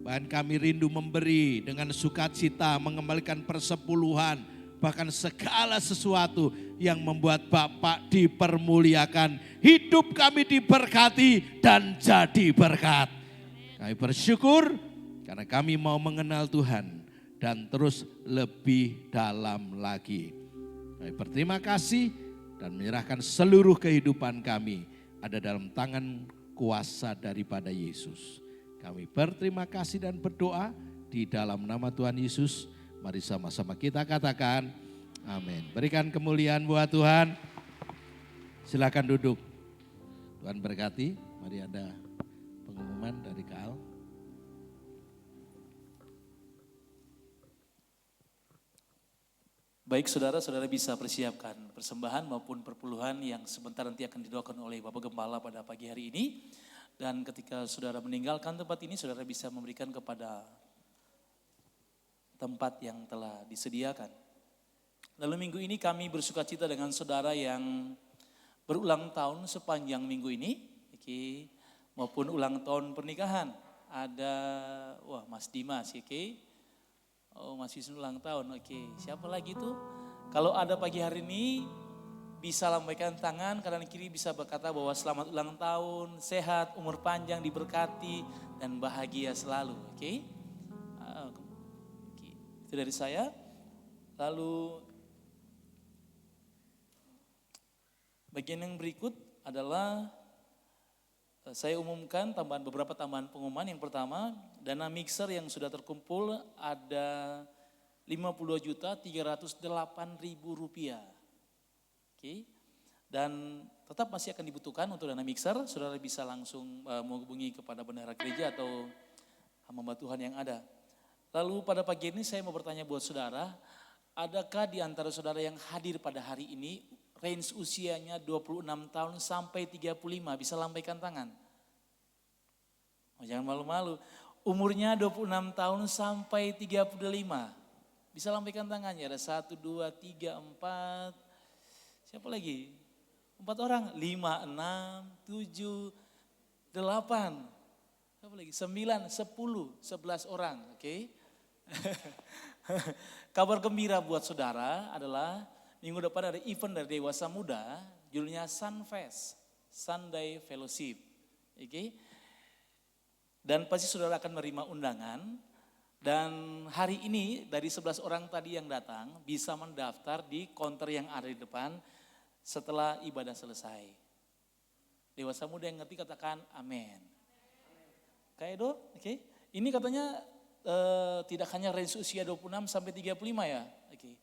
Bahkan kami rindu memberi dengan sukacita, mengembalikan persepuluhan, bahkan segala sesuatu yang membuat Bapak dipermuliakan. Hidup kami diberkati dan jadi berkat. Kami bersyukur karena kami mau mengenal Tuhan dan terus lebih dalam lagi. Kami berterima kasih dan menyerahkan seluruh kehidupan kami ada dalam tangan kuasa daripada Yesus. Kami berterima kasih dan berdoa di dalam nama Tuhan Yesus. Mari sama-sama kita katakan amin. Berikan kemuliaan buat Tuhan. Silakan duduk. Tuhan berkati. Mari ada pengumuman dari Kak Al. Baik saudara-saudara bisa persiapkan persembahan maupun perpuluhan yang sebentar nanti akan didoakan oleh Bapak Gembala pada pagi hari ini. Dan ketika saudara meninggalkan tempat ini, saudara bisa memberikan kepada tempat yang telah disediakan. Lalu minggu ini kami bersukacita dengan saudara yang berulang tahun sepanjang minggu ini, maupun ulang tahun pernikahan. Ada, Mas Dimas, masih ulang tahun, Siapa lagi tuh? Kalau ada pagi hari ini, bisa lambaikan tangan, kanan kiri bisa berkata bahwa selamat ulang tahun, sehat, umur panjang, diberkati, dan bahagia selalu. Itu dari saya. Lalu bagian yang berikut adalah saya umumkan beberapa tambahan pengumuman. Yang pertama, dana mixer yang sudah terkumpul ada Rp52.308.000. Dan tetap masih akan dibutuhkan untuk dana mixer. Saudara bisa langsung menghubungi kepada bendahara gereja atau hamba Tuhan yang ada. Lalu pada pagi ini saya mau bertanya buat saudara, adakah di antara saudara yang hadir pada hari ini range usianya 26 tahun sampai 35, bisa lambaikan tangan? Jangan malu-malu. Umurnya 26 tahun sampai 35. Bisa lambaikan tangannya, ada 1, 2, 3, 4. Siapa lagi? 4 orang, 5, 6, 7, 8. Apa lagi? 9, 10, 11 orang, oke. Kabar gembira buat saudara adalah minggu depan ada event dari Dewasa Muda, judulnya Sunfest, Sunday Fellowship, oke. Dan pasti saudara akan menerima undangan. Dan hari ini dari 11 orang tadi yang datang bisa mendaftar di counter yang ada di depan setelah ibadah selesai. Dewasa Muda yang ngerti katakan amin. Kayak itu, oke. Ini katanya tidak hanya range usia 26 sampai 35 ya. Oke.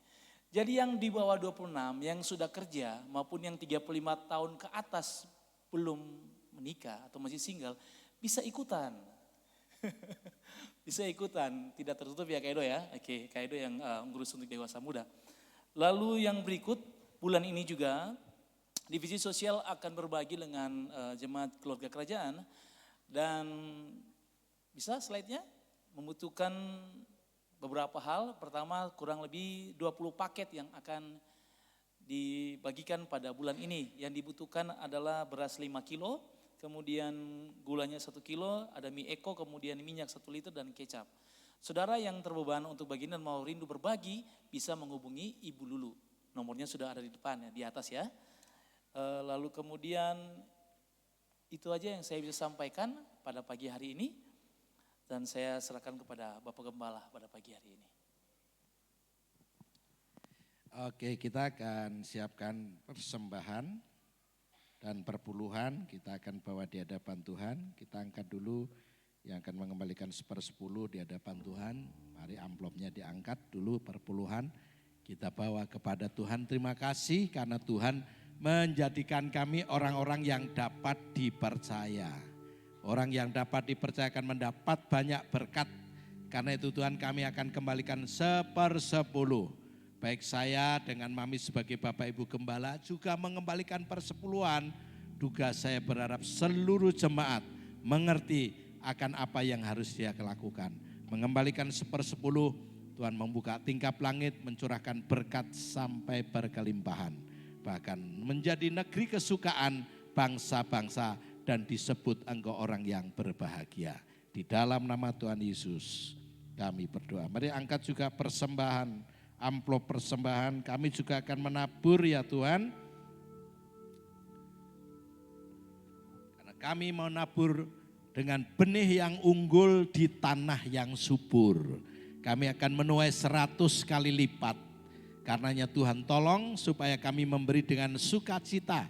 Jadi yang di bawah 26 yang sudah kerja maupun yang 35 tahun ke atas belum menikah atau masih single bisa ikutan. Bisa ikutan, tidak tertutup ya Kak Edo ya. Oke, Kak Edo yang ngurus untuk Dewasa Muda. Lalu yang berikut, bulan ini juga divisi sosial akan berbagi dengan jemaat keluarga kerajaan. Dan bisa slide-nya, membutuhkan beberapa hal. Pertama, kurang lebih 20 paket yang akan dibagikan pada bulan ini. Yang dibutuhkan adalah beras 5 kilo, kemudian gulanya 1 kilo, ada mie eko, kemudian minyak 1 liter dan kecap. Saudara yang terbeban untuk bagian dan mau rindu berbagi bisa menghubungi Ibu Lulu. Nomornya sudah ada di depan ya, di atas ya. Lalu kemudian itu aja yang saya bisa sampaikan pada pagi hari ini. Dan saya serahkan kepada Bapak Gembala pada pagi hari ini. Oke, kita akan siapkan persembahan dan perpuluhan, kita akan bawa di hadapan Tuhan. Kita angkat dulu yang akan mengembalikan 1/10 di hadapan Tuhan. Mari amplopnya diangkat dulu, perpuluhan. Kita bawa kepada Tuhan. Terima kasih karena Tuhan menjadikan kami orang-orang yang dapat dipercaya. Orang yang dapat dipercaya akan mendapat banyak berkat. Karena itu Tuhan kami akan kembalikan 1/10. Baik saya dengan Mami sebagai Bapak Ibu Gembala juga mengembalikan persepuluhan. Juga saya berharap seluruh jemaat mengerti akan apa yang harus dia lakukan. Mengembalikan 1/10, Tuhan membuka tingkap langit, mencurahkan berkat sampai berkelimpahan. Bahkan menjadi negeri kesukaan bangsa-bangsa dan disebut engkau orang yang berbahagia. Di dalam nama Tuhan Yesus kami berdoa. Mari angkat juga persembahan. Amplop persembahan kami juga akan menabur ya Tuhan. Karena kami mau nabur dengan benih yang unggul di tanah yang subur. Kami akan menuai 100 kali lipat. Karenanya Tuhan tolong supaya kami memberi dengan sukacita.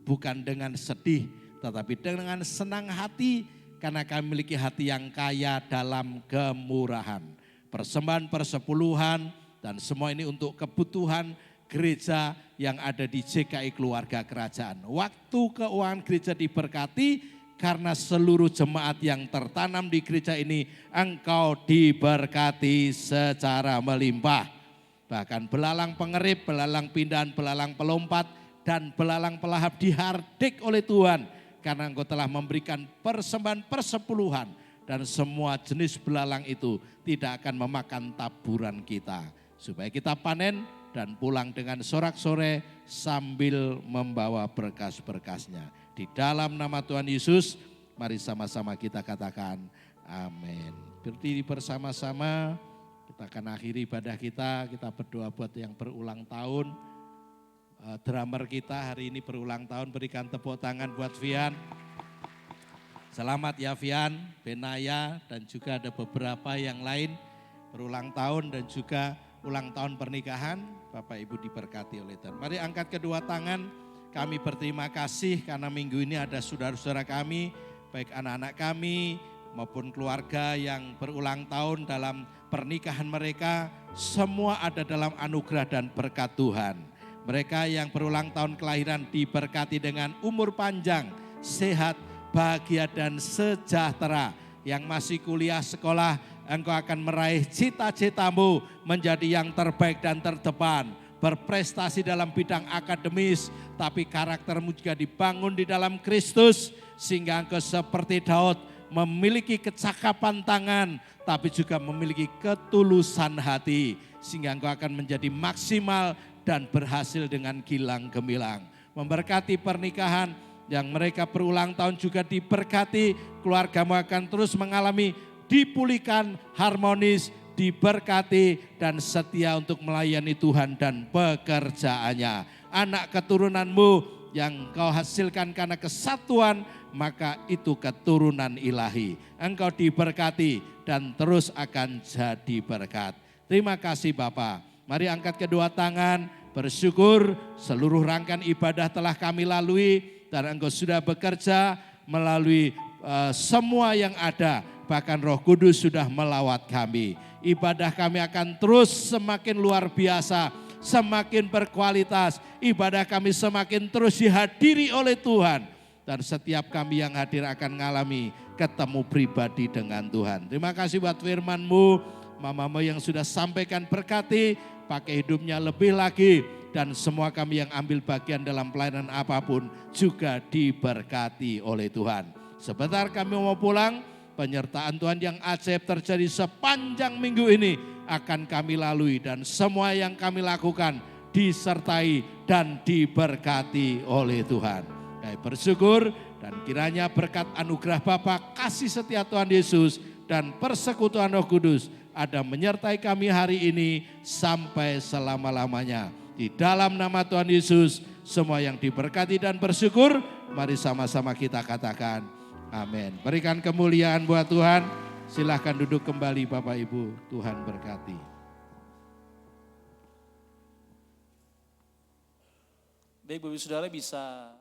Bukan dengan sedih tetapi dengan senang hati. Karena kami memiliki hati yang kaya dalam kemurahan. Persembahan persepuluhan. Dan semua ini untuk kebutuhan gereja yang ada di JKI Keluarga Kerajaan. Waktu keuangan gereja diberkati karena seluruh jemaat yang tertanam di gereja ini engkau diberkati secara melimpah. Bahkan belalang pengerip, belalang pindahan, belalang pelompat dan belalang pelahap dihardik oleh Tuhan. Karena engkau telah memberikan persembahan persepuluhan dan semua jenis belalang itu tidak akan memakan taburan kita. Supaya kita panen dan pulang dengan sorak-sore sambil membawa berkas-berkasnya. Di dalam nama Tuhan Yesus, mari sama-sama kita katakan amin. Berdiri bersama-sama, kita akan akhiri ibadah kita berdoa buat yang berulang tahun. Drummer kita hari ini berulang tahun, berikan tepuk tangan buat Vian. Selamat ya Vian, Benaya dan juga ada beberapa yang lain berulang tahun dan juga ulang tahun pernikahan, Bapak Ibu diberkati oleh Tuhan. Mari angkat kedua tangan, kami berterima kasih karena minggu ini ada saudara-saudara kami, baik anak-anak kami maupun keluarga yang berulang tahun dalam pernikahan mereka, semua ada dalam anugerah dan berkat Tuhan. Mereka yang berulang tahun kelahiran diberkati dengan umur panjang, sehat, bahagia dan sejahtera. Yang masih kuliah sekolah, engkau akan meraih cita-citamu menjadi yang terbaik dan terdepan. Berprestasi dalam bidang akademis, tapi karaktermu juga dibangun di dalam Kristus. Sehingga engkau seperti Daud memiliki kecakapan tangan, tapi juga memiliki ketulusan hati. Sehingga engkau akan menjadi maksimal dan berhasil dengan gilang gemilang. Memberkati pernikahan Yang mereka berulang tahun juga diberkati, keluargamu akan terus mengalami dipulihkan, harmonis, diberkati dan setia untuk melayani Tuhan dan pekerjaannya. Anak keturunanmu yang kau hasilkan karena kesatuan, maka itu keturunan ilahi. Engkau diberkati dan terus akan jadi berkat. Terima kasih Bapa. Mari angkat kedua tangan, bersyukur seluruh rangkaian ibadah telah kami lalui dan Engkau sudah bekerja melalui semua yang ada. Bahkan Roh Kudus sudah melawat kami. Ibadah kami akan terus semakin luar biasa, semakin berkualitas. Ibadah kami semakin terus dihadiri oleh Tuhan. Dan setiap kami yang hadir akan mengalami ketemu pribadi dengan Tuhan. Terima kasih buat firman-Mu, mamamu yang sudah sampaikan, berkati, pakai hidupnya lebih lagi. Dan semua kami yang ambil bagian dalam pelayanan apapun juga diberkati oleh Tuhan. Sebentar kami mau pulang, penyertaan Tuhan yang ajaib terjadi sepanjang minggu ini akan kami lalui. Dan semua yang kami lakukan disertai dan diberkati oleh Tuhan. Kami bersyukur dan kiranya berkat anugerah Bapa, kasih setia Tuhan Yesus dan persekutuan Roh Kudus ada menyertai kami hari ini sampai selama-lamanya. Di dalam nama Tuhan Yesus, semua yang diberkati dan bersyukur, mari sama-sama kita katakan amin. Berikan kemuliaan buat Tuhan. Silahkan duduk kembali Bapak Ibu, Tuhan berkati. Baik, Bapak Ibu Saudara bisa